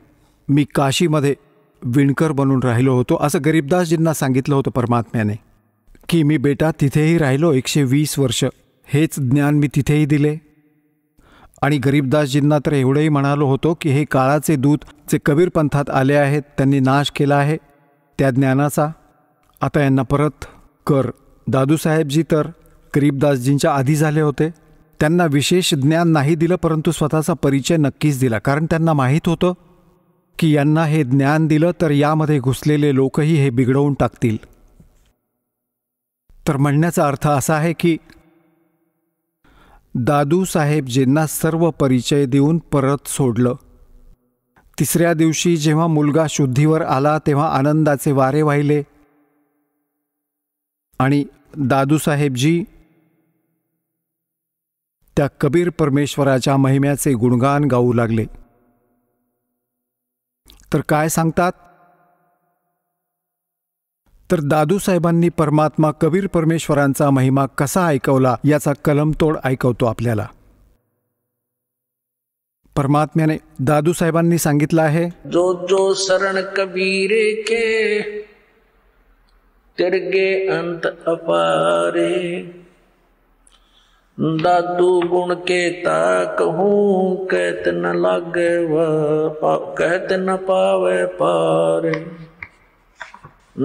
मी काशीमध्ये विणकर बनून राहिलो होतो असं गरीबदासजींना सांगितलं होतं परमात्म्याने, की मी बेटा तिथेही राहिलो 120 वर्ष. हेच ज्ञान मी तिथेही दिले. आणि गरीबदासजींना तर एवढंही म्हणालो होतो की हे काळाचे दूत जे कबीर पंथात आले आहेत त्यांनी नाश केला आहे त्या ज्ञानाचा, आता यांना परत कर. दादूसाहेबजी तर गरीबदासजींच्या आधी झाले होते. त्यांना विशेष ज्ञान नाही दिलं, परंतु स्वतःचा परिचय नक्कीच दिला, कारण त्यांना माहीत होतं की यांना हे ज्ञान दिलं तर यामध्ये घुसलेले लोकही हे बिघडवून टाकतील. तर म्हणण्याचा अर्थ असा आहे की दादूसाहेबजींना सर्व परिचय देऊन परत सोडलं. तिसऱ्या दिवशी जेव्हा मुलगा शुद्धीवर आला तेव्हा आनंदाचे वारे वाहिले आणि दादूसाहेबजी त्या कबीर परमेश्वराच्या महिम्याचे गुणगान गाऊ लागले. तर काय सांगतात? तर दादूसाहेबांनी परमात्मा कबीर परमेश्वरांचा महिमा कसा ऐकवला याचा कलमतोड ऐकवतो आपल्याला. परमात्म्याने दादूसाहेबांनी सांगितलं आहे, जो जो शरण कबीरे के तिरगे अंत अपारे. दादू गुण के कहूँ कहत न लागे कहत न पावे पारे.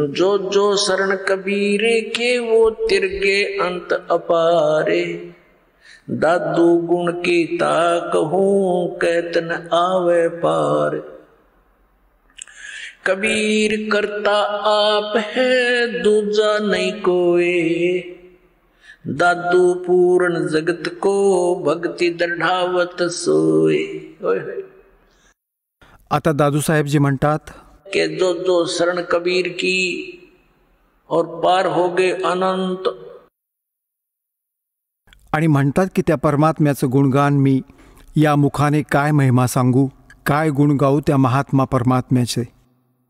जो जो शरण कबीरे के वो तिरगे अंत अपारे. दादू गुण की कहूँ कहत न आवे पार. कबीर करता आप है दूजा नहीं कोई. दादू पूर्ण जगत को भक्ति दृढ़ावत सोए. आता दादूसाहेबजी म्हणतात कि जो जो शरण कबीर की और पार हो गए अनंत. आणि म्हणतात की त्या परमात्म्याचं गुणगान मी या मुखाने काय महिमा सांगू, काय गुण गाऊ त्या महात्मा परमात्म्याचे.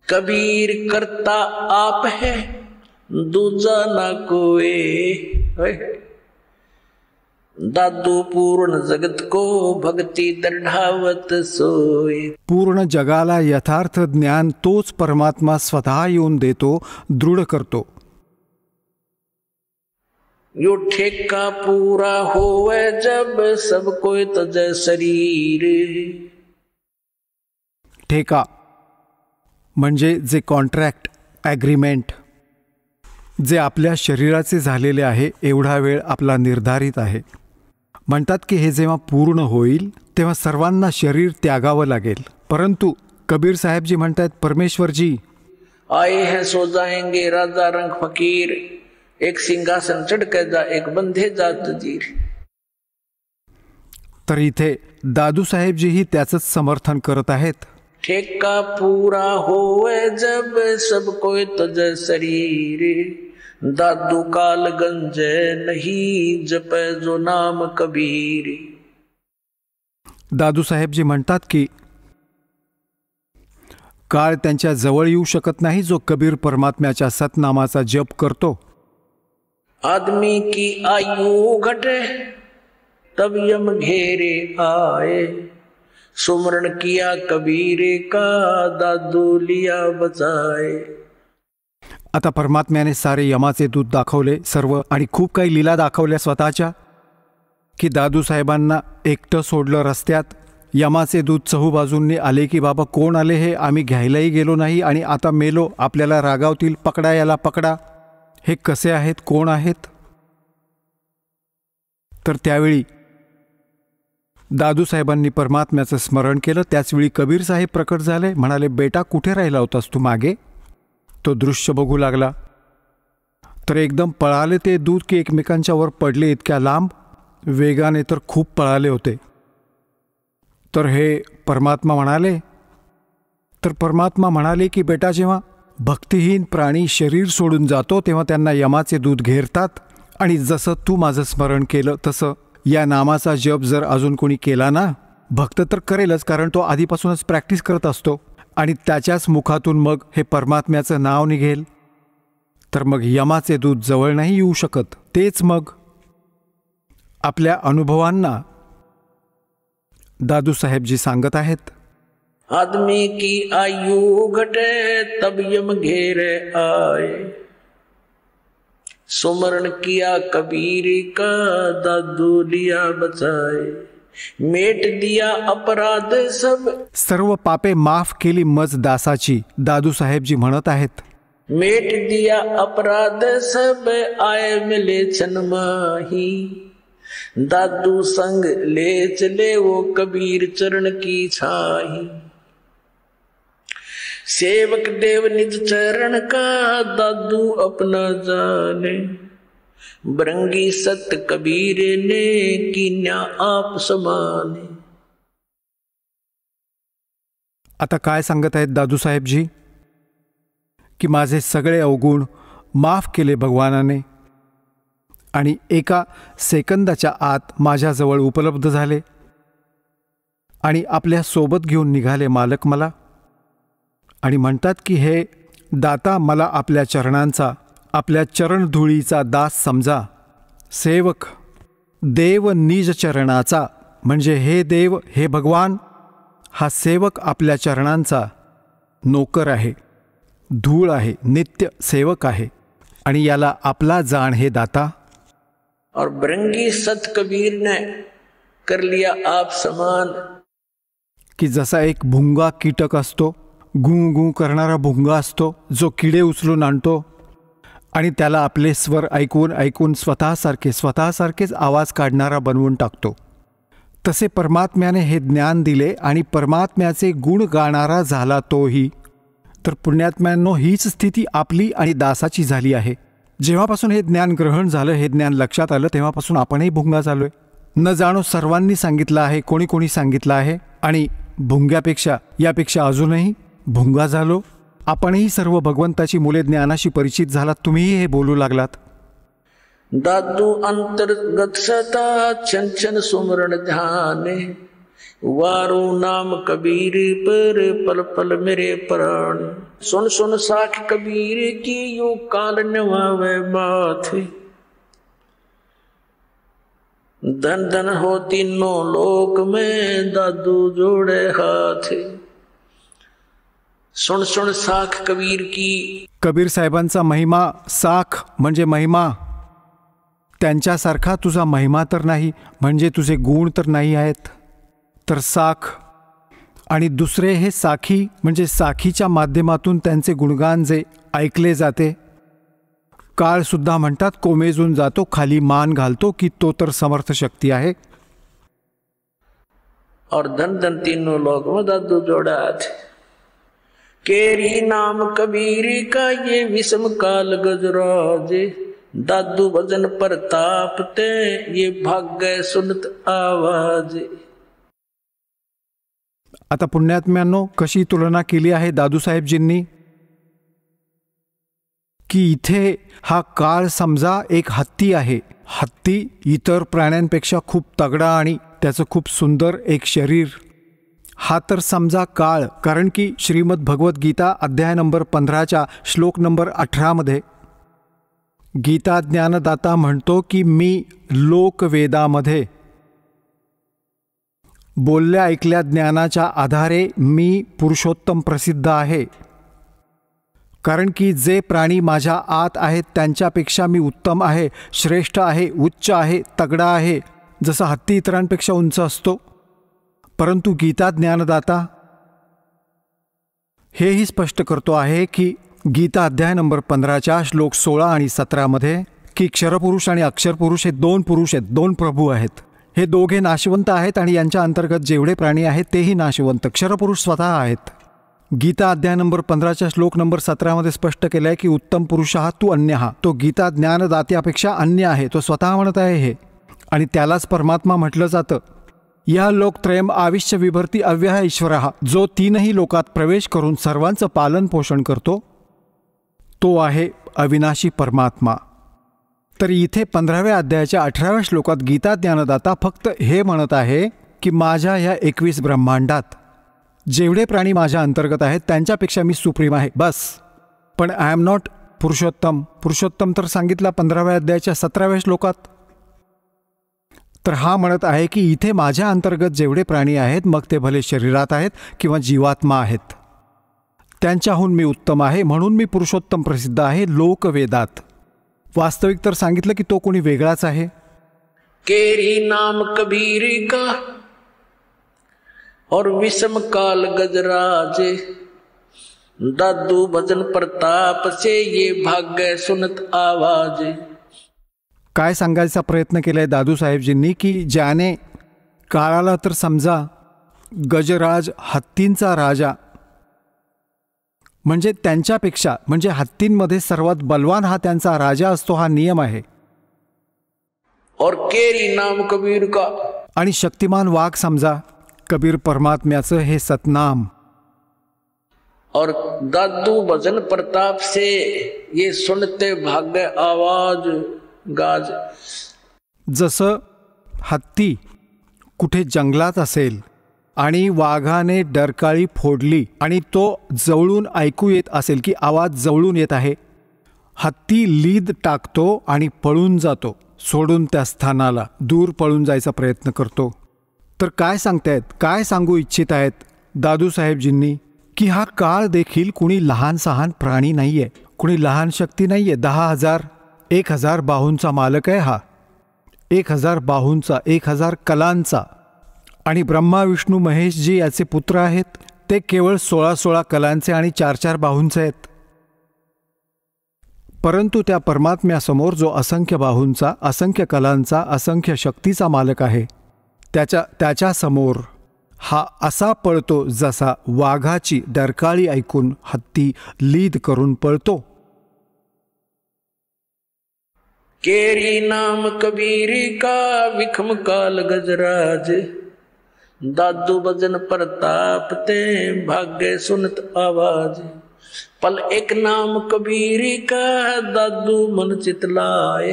कबीर करता आप है दूजा ना कोई. दादू पूर्ण जगत को भक्ति दृढ़ावत सोए. पूर्ण जगाला यथार्थ ज्ञान तोच परमात्मा स्वतः येऊन देतो, दृढ करतो. यो ठेका पूरा होवे जब सब कोई तजे शरीर. ठेका म्हणजे जे कॉन्ट्रॅक्ट, ॲग्रीमेंट जे आपल्या शरीराचे झालेले आहे, एवढा वेळ आपला निर्धारित आहे. म्हणतात की हे जेव्हा पूर्ण होईल तेव्हा सर्वांना शरीर त्यागावं लागेल. परंतु कबीर साहेबजी म्हणतात, परमेश्वरजी आए हैं सो जाएंगे राजा रंग फकीर. एक सिंहासन चढ़ के जा एक बंधे जा तजीर. तर इथे दादूसाहेबजीही त्याचंच समर्थन करत आहेत. ठेका पूरा होवे जब सब कोई तजे शरीर. दादू काल गंजे नहीं जपे जो नाम कबीर. दादूसाहेबजी म्हणतात की काळ त्यांच्या जवळ येऊ शकत नाही जो कबीर परमात्म्याच्या सतनामाचा जप करतो. आदमी की आयु घटे तब यम घेरे आए. सुमरण किया कबीरे का दादू लिया बचाए. आता परमात्म्याने सारे यमाचे दूत दाखवले सर्व, आणि खूप काही लीला दाखवल्या स्वतःच्या, की दादूसाहेबांना एकटं सोडलं रस्त्यात. यमाचे दूत चहूबाजूंनी आले की बाबा कोण आले हे, आम्ही घ्यायलाही गेलो नाही आणि आता मेलो, आपल्याला रागावतील, पकडा याला पकडा. हे कसे आहेत, कोण आहेत? तर त्यावेळी दादूसाहेबांनी परमात्म्याचं स्मरण केलं. त्याचवेळी कबीर साहेब प्रकट झाले. म्हणाले, बेटा कुठे राहिला होतास तू मागे? तो दृश्य बघू लागला तर एकदम पळाले ते दूत की एकमेकांच्या वर पडले. इतक्या लांब वेगाने तर खूप पळाले होते. तर हे परमात्मा म्हणाले, तर परमात्मा म्हणाले की बेटा जेव्हा भक्तिहीन प्राणी शरीर सोडून जातो तेव्हा त्यांना यमाचे दूत घेरतात. आणि जसं तू माझं स्मरण केलं तसं या नामाचा जप जर अजून कोणी केला ना, भक्त तर करेलच, कारण तो आधीपासूनच प्रॅक्टिस करत असतो. आणि त्याच्याच मुखातून मग हे परमात्म्याचं नाव निघेल, तर मग यमाचे दूत जवळ नाही येऊ शकत. तेच मग आपल्या अनुभवांना दादूसाहेबजी सांगत आहेत. आदमी की आयु घटे तब यम घेरे आए, सुमरण किया कबीर का दादू लिया बचाए, मेट दिया अपराध सब. सर्व पापे माफ केली मज दासाची, दादूसाहेबजी म्हणत आहेत. मेट दिया अपराध सब आए मिले छनमाही, दादू संग ले चले वो कबीर चरण की छाही, सेवक देव निज चरण का दादू अपना जाने, बरंगी सत कबीर ने कीन्या आप समाने. आता काय सांगत आहेत दादूसाहेबजी की माझे सगळे अवगुण माफ केले भगवानाने आणि एका सेकंदाच्या आत माझ्याजवळ उपलब्ध झाले आणि आपल्या सोबत घेऊन निघाले मालक मला. आणि म्हणतात की हे दाता मला आपल्या चरणांचा, आपल्या चरणधुळीचा दास समजा. सेवक देव निज चरणाचा, म्हणजे हे देव, हे भगवान, हा सेवक आपल्या चरणांचा नोकर आहे, धूळ आहे, नित्य सेवक आहे. आणि याला आपला जाण हे दाता. और बरंगी सत कबीर ने कर लिया आप समान. की जसा एक भुंगा कीटक असतो, गू गू करणारा भुंगा असतो, जो किडे उचलून आणतो आणि त्याला आपले स्वर ऐकून ऐकून स्वतःसारखेच आवाज काढणारा बनवून टाकतो, तसे परमात्म्याने हे ज्ञान दिले आणि परमात्म्याचे गुण गाणारा झाला तोही. तर पुण्यात्म्यांनो, हीच स्थिती आपली आणि दासाची झाली आहे. जेव्हापासून हे ज्ञान ग्रहण झालं, हे ज्ञान लक्षात आलं, तेव्हापासून आपणही भुंगा झालोय. न जाणो सर्वांनी सांगितलं आहे, कोणी कोणी सांगितलं आहे, आणि भुंग्यापेक्षा यापेक्षा अजूनही भुंगा झालो. आपणही सर्व भगवंताची मुले ज्ञानाशी परिचित झालात, तुम्हीही हे बोलू लागलात. दादू अंतर्गत सता छन छन सुमरण ध्याने, वारो नाम कबीर पर पल पल मेरे प्राण, सुन सुन साख कबीर की यू काल नवावे माथे, धन धन हो तीनों लोक में दादू जोड़े हाथे. सुन सुन साख कबीर की. कबीर साहेबांचा महिमा, साख म्हणजे महिमा. त्यांच्यासारखा तुझा महिमा तर नाही, म्हणजे तुझे गुण तर नाही आहेत, तर साख. आणि दुसरे हे साखी, म्हणजे साखीच्या माध्यमातून त्यांचे गुणगान जे ऐकले जाते. काळसुद्धा म्हणतात कोमेजून जातो, खाली मान घालतो, की तो तर समर्थ शक्ती आहे. और धन धन तीनों लोक में दादू जोड़ा थे. केरी नाम कबीर का ये विषम काल गजराजे, दादू भजन प्रताप ते ये भाग्य सुनत आवाजे. आता पुण्यात्म्यांनो, कशी तुलना केली आहे दादूसाहेबजींनी की इथे हा काळ समजा एक हत्ती आहे. हत्ती इतर प्राण्यांपेक्षा खूप तगडा आणि त्याचं खूप सुंदर एक शरीर. हा तर समजा काळ, कारण की श्रीमद भगवद्गीता अध्याय नंबर 15 श्लोक नंबर 18 गीता ज्ञानदाता म्हणतो की मी लोकवेदामध्ये बोलल्या ऐकल्या ज्ञानाच्या आधारे मी पुरुषोत्तम प्रसिद्ध आहे. कारण की जे प्राणी माझ्या आत आहेत त्यांच्यापेक्षा मी उत्तम आहे, श्रेष्ठ आहे, उच्च आहे, तगडा आहे, जसा हत्ती इतरांपेक्षा उंच असतो. परंतु गीता ज्ञानदाता हेही स्पष्ट करतो आहे की गीता अध्याय नंबर 15 श्लोक 16 आणि 17 की क्षरपुरुष आणि अक्षरपुरुष हे दोन पुरुष आहेत, दोन प्रभू आहेत. हे दोघे नाशवंत आहेत आणि यांच्या अंतर्गत जेवढे प्राणी आहेत तेही नाशवंत. क्षरपुरुष स्वतः आहेत. गीता अध्याय नंबर 15 श्लोक नंबर 17 स्पष्ट केलं आहे की उत्तम पुरुष हा तू अन्य हा. तो गीता ज्ञानदात्यापेक्षा अन्य आहे, तो स्वतः म्हणत आहे हे. आणि त्यालाच परमात्मा म्हटलं जातं. या लोकत्रयम आविश्य विभर्ती अव्यय ईश्वरः, जो तीनही लोकात प्रवेश करून सर्वांचं पालन पोषण करतो, तो आहे अविनाशी परमात्मा. तर इथे 15व्या अध्यायाच्या 18व्या श्लोकात गीता ज्ञानदाता फक्त हे म्हणत आहे की माझ्या या 21 ब्रह्मांडात जेवढे प्राणी माझ्या अंतर्गत आहेत त्यांच्यापेक्षा मी सुप्रीम आहे बस. पण I am not Purushottam. Purushottam तर सांगितला 15व्या अध्यायाच्या 17व्या श्लोकात. तर हा म्हणत आहे की इथे माझ्या अंतर्गत जेवढे प्राणी आहेत, मग ते भले शरीरात आहेत किंवा जीवात्मा आहेत, त्यांच्याहून मी उत्तम आहे, म्हणून मी पुरुषोत्तम प्रसिद्ध आहे लोकवेदात. वास्तविक तर सांगितलं की तो कोणी वेगळाच आहे. केरी नाम कबीर का और विषम काल गजराज, दादू भजन प्रताप से ये भाग्य सुनत आवाज. काय सांगायचा प्रयत्न केलाय दादू साहेबजींनी की ज्याने काळाला तर समजा गजराज हत्तींचा राजा, म्हणजे त्यांच्यापेक्षा, म्हणजे हत्तींमध्ये सर्वात बलवान हा त्यांचा राजा असतो, हा नियम आहे. और केरी नाम कबीर का, आणि शक्तिमान वाघ समजा कबीर परमात्म्याचं हे सतनाम. और दादू भजन प्रताप से ये सुनते भाग्य आवाज गाज. जसं हत्ती कुठे जंगलात असेल आणि वाघाने डरकाळी फोडली आणि तो जवळून ऐकू येत असेल की आवाज जवळून येत आहे, हत्ती लीद टाकतो आणि पळून जातो, सोडून त्या स्थानाला दूर पळून जायचा प्रयत्न करतो. तर काय सांगतायत, काय सांगू इच्छित आहेत दादू साहेबजींनी की हा काळ देखील कुणी लहान सहान प्राणी नाहीये, कुणी लहान शक्ती नाहीये. 10,000 1,000 बाहूंचा मालक आहे हा, 1,000 बाहूंचा, 1,000 कलांचा. आणि ब्रह्मा विष्णू महेश जी याचे पुत्र आहेत ते केवळ 16 कलांचे आणि 4 बाहूंचे आहेत. परंतु त्या परमात्म्यासमोर जो असंख्य बाहूंचा, असंख्य कलांचा, असंख्य शक्तीचा मालक आहे, त्याच्या समोर हा असा पळतो जसा वाघाची डरकाळी ऐकून हत्ती लीद करून पळतो. केरी नाम कबीर का विखम काल गजराज, दादू भजन प्रताप ते भाग्य सुनत आवाज. पल एक नाम कबीर का दादू मन चितलाए,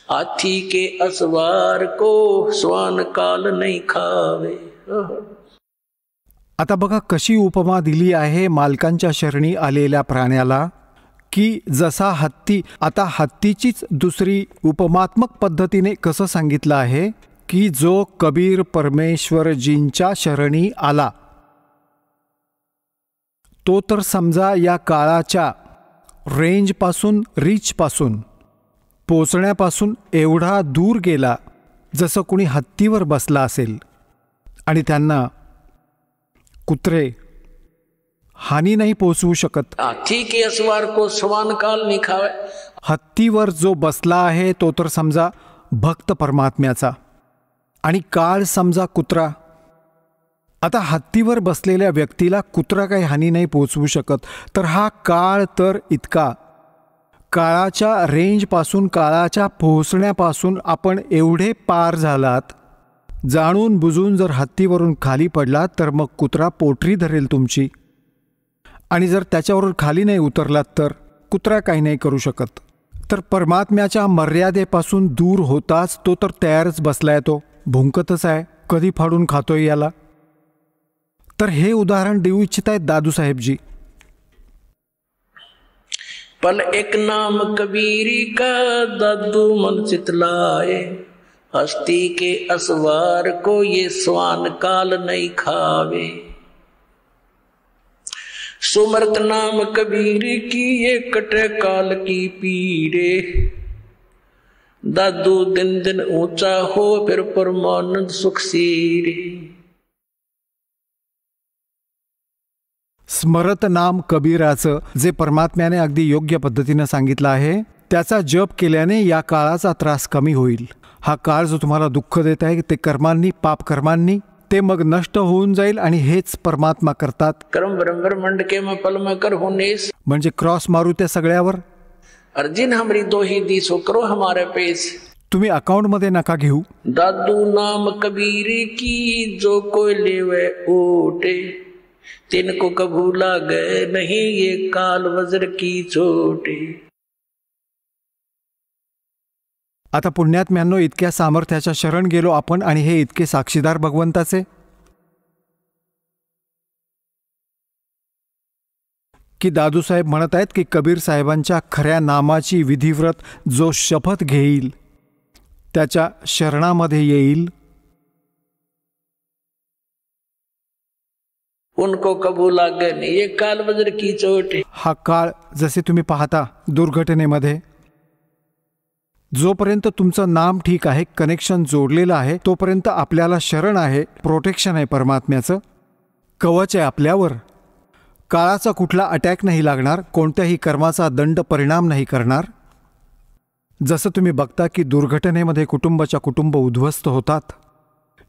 हाथी के असवार को स्वान काल नहीं खावे. आता बघा कशी उपमा दिली आहे मालकांच्या शरणी आलेल्या प्राण्याला की जसा हत्ती. आता हत्तीचीच दुसरी उपमात्मक पद्धतीने कसं सांगितलं आहे की जो कबीर परमेश्वरजींच्या शरणी आला तो तर समजा या काळाच्या रेंजपासून, रीचपासून, पोचण्यापासून एवढा दूर गेला जसं कुणी हत्तीवर बसला असेल आणि त्यांना कुत्रे हानी नाही पोचवू शकत. हाथी के असवार को स्वान काल नहीं खावे. हत्तीवर जो बसला आहे तो तर समजा भक्त परमात्म्याचा आणि काळ समजा कुत्रा. आता हत्तीवर बसलेल्या व्यक्तीला कुत्रा काही हानी नाही पोचवू शकत. तर हा काळ तर इतका, काळाच्या रेंजपासून, काळाच्या पोहोचण्यापासून आपण एवढे पार झालात, जाणून बुजून जर हत्तीवरून खाली पडलात तर मग कुत्रा पोटरी धरेल तुमची. आणि जर त्याच्यावरून खाली नाही उतरलात तर कुत्रा काही नाही करू शकत. तर परमात्म्याच्या मर्यादेपासून दूर होताच तो तर तयारच बसलाय, तो भुंकतच आहे, कधी फाडून खातोय याला. तर हे उदाहरण देऊ इच्छित आहेत दादू साहेबजी. पल एक नाम कबीरी का दादू मन चितलाए, हस्ती के असवार को ये स्वान काल नहीं खावे. सुमरत नाम कबीर की ये कटे काल की पीरे, दादू दिन दिन ऊंचा हो फिर परमानंद सुख सीरे. स्मरत नाम कबीराचं जे परमात्म्याने अगदी योग्य पद्धतीनं सांगितलं आहे, त्याचा जप केल्याने या काळाचा त्रास कमी होईल. हा काळ जो तुम्हाला दुःख देत आहे ते कर्मांनी, पाप कर्मांनी, ते मग नष्ट होऊन जाईल आणि हेच परमात्मा करतात. कर्म ब्रह्मांड के में पल में कर होनेस, म्हणजे क्रॉस मारू त्या सगळ्यावर. अर्जिन हमरी दो ही दिसो करो हमारे पेश. तुम्ही अकाउंट मध्ये नका घेऊ. दादू नाम कबीर की जो कोई लेवे ओटे, तिनको कभू लागे नहीं ये काल वज्र की चोटे. आता पुण्यात्म्यांनो, इतक्या सामर्थ्याच्या शरण गेलो आपण आणि हे इतके साक्षीदार भगवंताचे. की दादूसाहेब म्हणत आहेत की कबीर साहेबांच्या खऱ्या नामाची विधिव्रत जो शपथ घेईल त्याच्या शरणामध्ये येईल. उनको कबूल लागन ये काल बजर की चोट है. हा काळ जसे तुम्ही पाहता दुर्घटनेमध्ये जोपर्यंत तुमचं नाम ठीक आहे, कनेक्शन जोडलेलं आहे, तोपर्यंत आपल्याला शरण आहे, प्रोटेक्शन आहे, परमात्म्याचं कवच आहे आपल्यावर. काळाचा कुठला अटॅक नाही लागणार, कोणत्याही कर्माचा दंड परिणाम नाही करणार. जसं तुम्ही बघता की दुर्घटनेमध्ये कुटुंबाच्या कुटुंब उद्ध्वस्त होतात.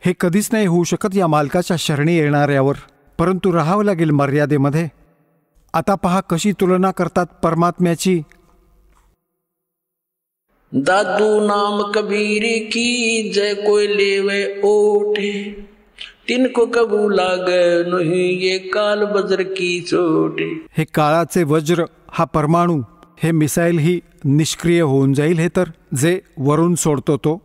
हे कधीच नाही होऊ शकत या मालकाच्या शरणी येणाऱ्यावर, परंतु राहावं लागेल मर्यादेमध्ये. आता पहा कशी तुलना करतात परमात्म्याची. दादू नाम कबीर की जय कोई लेवे ओठे, तिनको कबूल लागन नहीं ये काल बजर की चोट. हे काळाचे वज्र हा परमाणू, हे मिसाईल ही निष्क्रिय होऊन जाईल. हे तर जे वरून सोडतो तो.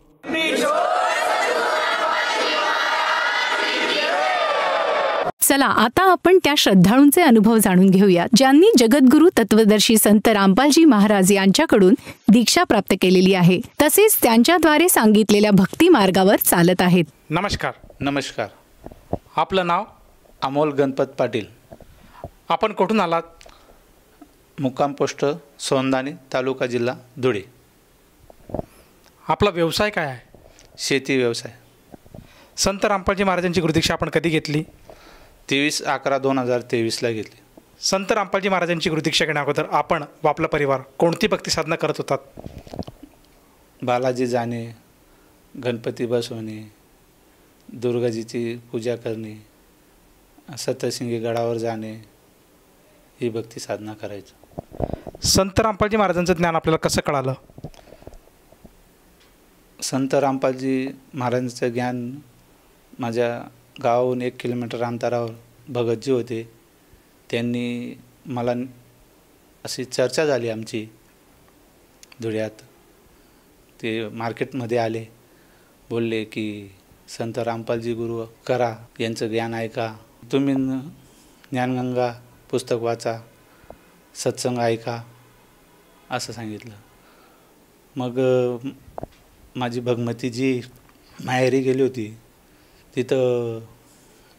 चला आता आपण त्या श्रद्धाळूंचे अनुभव जाणून घेऊया ज्यांनी जगद्गुरू तत्वदर्शी संत रामपालजी महाराज यांच्याकडून दीक्षा प्राप्त केलेली आहे, तसेच त्यांच्याद्वारे सांगितलेल्या भक्ती मार्गावर चालत आहेत. नमस्कार. नमस्कार. आपलं नाव? अमोल गणपत पाटील. आपण कुठून आलात? मुक्काम पोस्ट सोंदाणी, तालुका जिल्हा धुळे. आपला व्यवसाय काय आहे? शेती व्यवसाय. संत रामपालजी महाराजांची गुरुदीक्षा आपण कधी घेतली? 23/11/2023 घेतली. संत रामपालजी महाराजांची गुरुदीक्षा घेण्या अगोदर आपण व आपला परिवार कोणती भक्ती साधना करत होतात? बालाजी जाणे, गणपती बसवणे, दुर्गाजीची पूजा करणे, सप्तशृंगी गडावर जाणे, ही भक्ती साधना करायचो. संत रामपालजी महाराजांचं ज्ञान आपल्याला कसं कळालं? संत रामपालजी महाराजांचं ज्ञान माझ्या गावाहून 1 किलोमीटर अंतरावर भगतजी होते, त्यांनी मला अशी चर्चा झाली आमची धुळ्यात. ते मार्केटमध्ये आले, बोलले की संत रामपालजी गुरु करा, यांचं ज्ञान ऐका, तुम्ही ज्ञानगंगा पुस्तक वाचा, सत्संग ऐका, असं सांगितलं. मग माझी भगमती जी माहेरी गेली होती, तिथं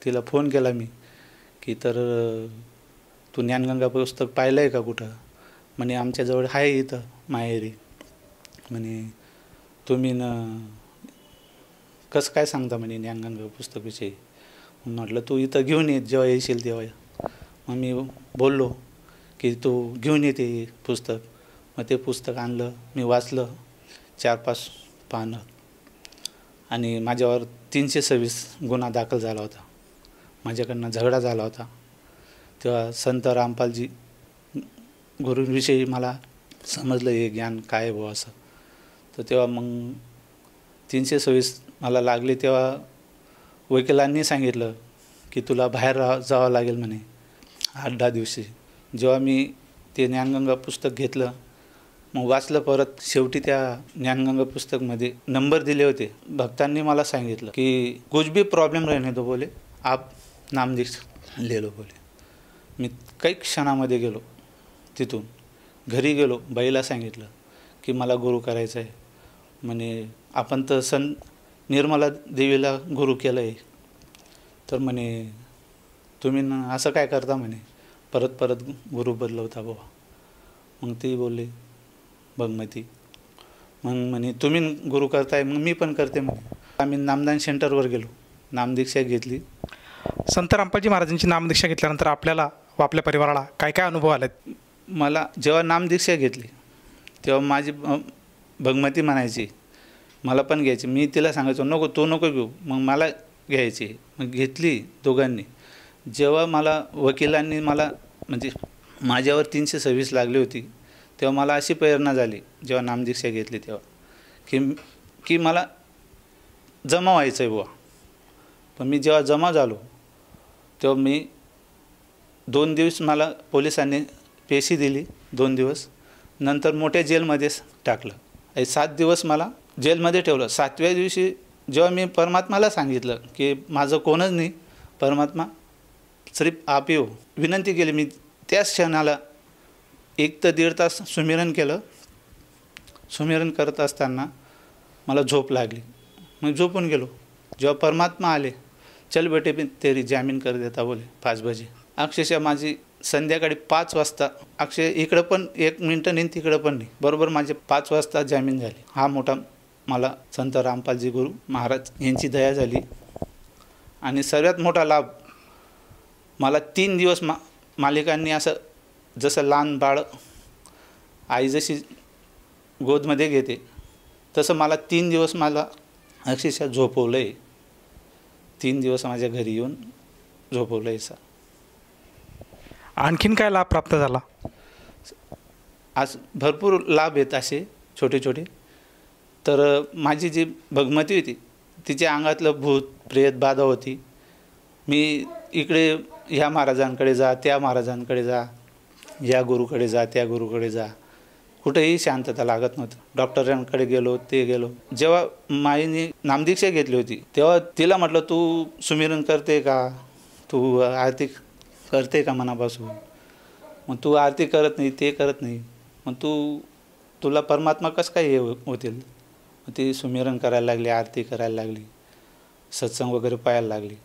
तिला फोन केला मी की तर तू ज्ञानगंगा पुस्तक पाहिलं आहे का कुठं? म्हणे आमच्याजवळ आहे इथं माहेरी. म्हणे तुम्ही कसं काय सांगता म्हणे ज्ञानगंगा पुस्तकाविषयी? म्हटलं तू इथं घेऊन ये, जेव्हा येशील तेव्हा. मग मी बोललो की तू घेऊन येते पुस्तक. मग ते पुस्तक आणलं, मी वाचलं 4-5 पानं, आणि माझ्यावर 326 गुन्हा दाखल झाला होता. माझ्याकडनं झगडा झाला होता. तेव्हा संत रामपालजी गुरूंविषयी मला समजलं हे ज्ञान काय बुवा असं. तर तेव्हा मग 326 मला लागले. तेव्हा वकिलांनी सांगितलं की तुला बाहेर जावं लागेल म्हणे 8-10 दिवशी. जेव्हा मी ते ज्ञानगंगा पुस्तक घेतलं, मग वाचलं परत, शेवटी त्या ज्ञानगंगा पुस्तकमध्ये नंबर दिले होते. भक्तांनी मला सांगितलं की कुछ भी प्रॉब्लेम रहने दो बोले, आप नाम ले लो बोले. मी काही क्षणामध्ये गेलो, तिथून घरी गेलो, बाईला सांगितलं की मला गुरु करायचं आहे. म्हणे आपण तर निर्मला देवीला गुरु केलं आहे. तर म्हणे तुम्ही असं काय करता म्हणे, परत परत गुरु बदलवता बुवा. मग ती बोलले भगमती, मग म्हणे तुम्ही गुरु करताय, मग मी पण करते. मग आम्ही नामदान सेंटरवर गेलो, नामदीक्षा घेतली. संत रामपालजी महाराजांची नामदीक्षा घेतल्यानंतर आपल्याला व आपल्या परिवाराला काय काय अनुभव आलेत? मला जेव्हा नामदीक्षा घेतली तेव्हा माझी भगमती म्हणायची मला पण घ्यायची. मी तिला सांगायचो नको, तू नको घेऊ, मग मला घ्यायची. मग घेतली दोघांनी. जेव्हा मला वकिलांनी मला म्हणजे माझ्यावर 326 लागली होती, तेव्हा मला अशी प्रेरणा झाली जेव्हा नामदीक्षा घेतली तेव्हा की मला जमा व्हायचं आहे बुवा. पण मी जेव्हा जमा झालो तेव्हा मी 2 दिवस मला पोलिसांनी पेशी दिली, 2 दिवस. नंतर मोठ्या जेलमध्ये टाकलं. 7 दिवस मला जेलमध्ये ठेवलं. 7व्या दिवशी जेव्हा मी परमात्माला सांगितलं की माझं कोणच नाही, परमात्मा सिर्फ आप ही हो, विनंती केली मी त्याच क्षणाला 1 ते 1.5 तास सुमिरन केलं. सुमिरन करत असताना मला झोप लागली. मग झोपून गेलो. जेव्हा परमात्मा आले, चल बेटे भी तेरी जामीन कर देता बोले 5 बजे. अक्षरशः माझी संध्याकाळी 5 वाजता, अक्षय इकडं पण 1 मिनटं नाही तिकडं पण नाही, बरोबर माझे 5 वाजता जामीन झाली. हा मोठा मला संत रामपालजी गुरु महाराज यांची दया झाली. आणि सर्वात मोठा लाभ मला 3 दिवस मालिकांनी असं, जसं लहान बाळ आई जशी गोदमध्ये घेते तसं मला 3 दिवस मला अक्षरशः झोपवलं आहे. 3 दिवस माझ्या घरी येऊन झोपवलं आहे सर. आणखीन काय लाभ प्राप्त झाला? आज भरपूर लाभ आहेत असे छोटे छोटे. तर माझी जी भगमती होती तिच्या अंगातलं भूत प्रेत बाधा होती. मी इकडे ह्या महाराजांकडे जा, त्या महाराजांकडे जा, या गुरुकडे जा, त्या गुरुकडे जा, कुठेही शांतता लागत नव्हतं. डॉक्टरांकडे गेलो, ते गेलो. जेव्हा माईने नामदीक्षा घेतली होती तेव्हा तिला म्हटलं, तू सुमिरन करते का, तू आरती करते का मनापासून? मग तू आरती करत नाही, ते करत नाही, मग तुला परमात्मा कसं काय हे होतील? मग ती सुमिरन करायला लागली, आरती करायला लागली, सत्संग वगैरे पाहायला लागली.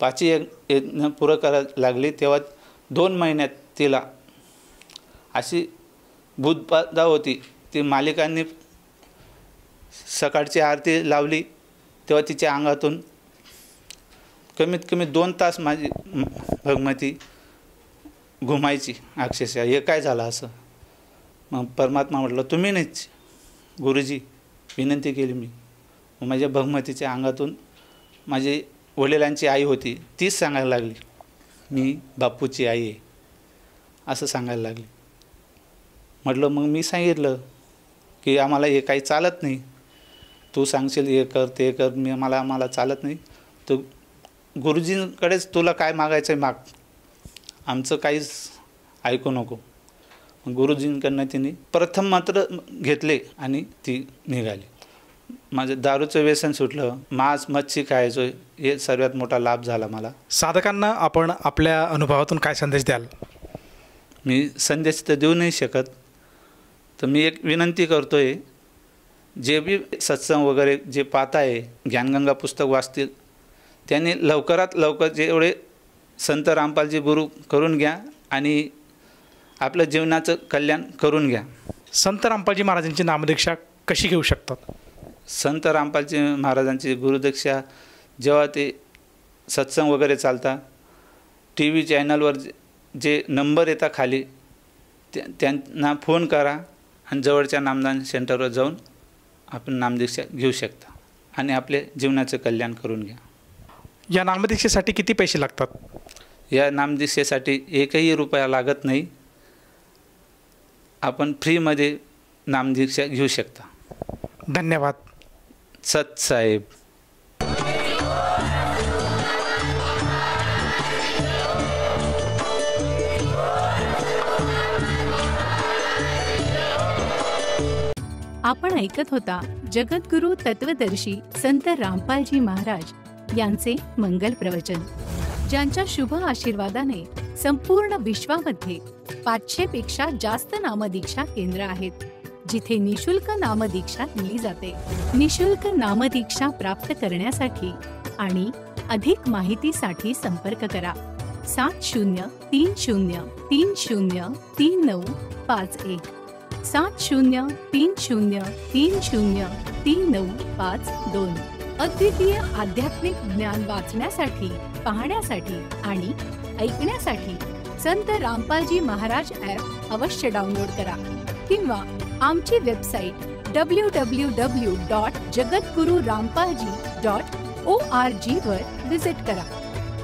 पाची यज्ञ पुरं करायला लागली. तेव्हा 2 महिन्यात तिला अशी भूतबाधा होती. ती मालिकांनी सकाळची आरती लावली तेव्हा तिच्या अंगातून कमीत कमी 2 तास माझी भगमती घुमायची अक्षरशः. हे काय झालं असं? मग परमात्मा म्हटलं, तुम्ही नाहीच गुरुजी, विनंती केली मी. मग माझ्या भगमतीच्या अंगातून माझी वडिलांची आई होती तीच सांगायला लागली, मी बापूची आई आहे असं सांगायला लागली. म्हटलं मग मी सांगितलं की आम्हाला हे काही चालत नाही, तू सांगशील हे कर ते कर, आम्हाला चालत नाही, तर गुरुजींकडेच तुला काय मागायचं आहे माग, आमचं काहीच ऐकू नको. गुरुजींकडनं तिने प्रथम मात्र घेतले आणि ती निघाली. माझं दारूचं व्यसन सुटलं, मांस मच्छी खायचो, हे सर्वात मोठा लाभ झाला मला. साधकांना आपण आपल्या अनुभवातून काय संदेश द्याल? मी संदेश तर देऊ नाही शकत, तर मी एक विनंती करतो आहे, जे बी सत्संग वगैरे जे पाहत आहे, ज्ञानगंगा पुस्तक वाचतील, त्यांनी लवकरात लवकर जेवढे संत रामपालजी गुरु करून घ्या आणि आपल्या जीवनाचं कल्याण करून घ्या. संत रामपालजी महाराजांची नामदीक्षा कशी घेऊ शकतात? संत रामपालजी महाराजांची गुरुदीक्षा जेव्हा ते सत्संग वगैरे चालतात, टी व्ही चॅनलवर जे नंबर येतात खाली, त्यांना फोन करा आणि जवळच्या नामदान सेंटरवर जाऊन आपण नामदीक्षा घेऊ शकता आणि आपले जीवनाचं कल्याण करून घ्या. या नामदीक्षेसाठी किती पैसे लागतात? या नामदीक्षेसाठी 1ही रुपया लागत नाही. आपण फ्रीमध्ये नामदीक्षा घेऊ शकता. धन्यवाद. सत साहेब. आपण ऐकत होता जगद्गुरु तत्वदर्शी संत रामपालजी महाराज यांचे मंगल प्रवचन, ज्यांच्या शुभ आशीर्वादाने संपूर्ण विश्वामध्ये 500 पेक्षा जास्त नामदीक्षा केंद्र आहेत, जिथे निशुल्क नामदीक्षा दिली जाते. निशुल्क नामदीक्षा प्राप्त करण्यासाठी आणि अधिक माहितीसाठी संपर्क करा 7030303951 7030303952. अद्वितीय आध्यात्मिक ज्ञान वाचण्यासाठी, पाहण्यासाठी आणि ऐकण्यासाठी संत रामपालजी महाराज ॲप अवश्य डाउनलोड करा किंवा आमची वेबसाईट www.jagadgururampalji.org वर विजिट करा.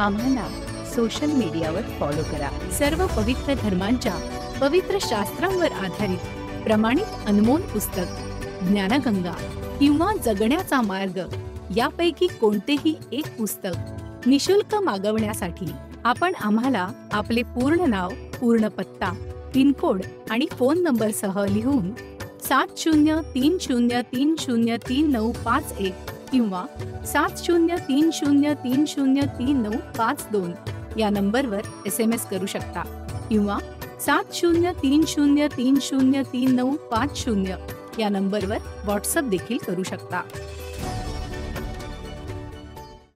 आम्हाला सोशल मीडियावर फॉलो करा. सर्व पवित्र धर्मांच्या पवित्र शास्त्रांवर आधारित प्रमाणित अनमोल पुस्तक ज्ञानगंगा किंवा जगण्याचा मार्ग यापैकी कोणतेही एक पुस्तक निशुल्क मागवण्यासाठी आपण आम्हाला आपले पूर्ण नाव, पूर्ण पत्ता, पिनकोड आणि फोन नंबरसह लिहून 7030303951 किंवा 7030303952 या नंबरवर SMS करू शकता किंवा 7030303950 या नंबरवर व्हॉट्सअप देखील करू शकता.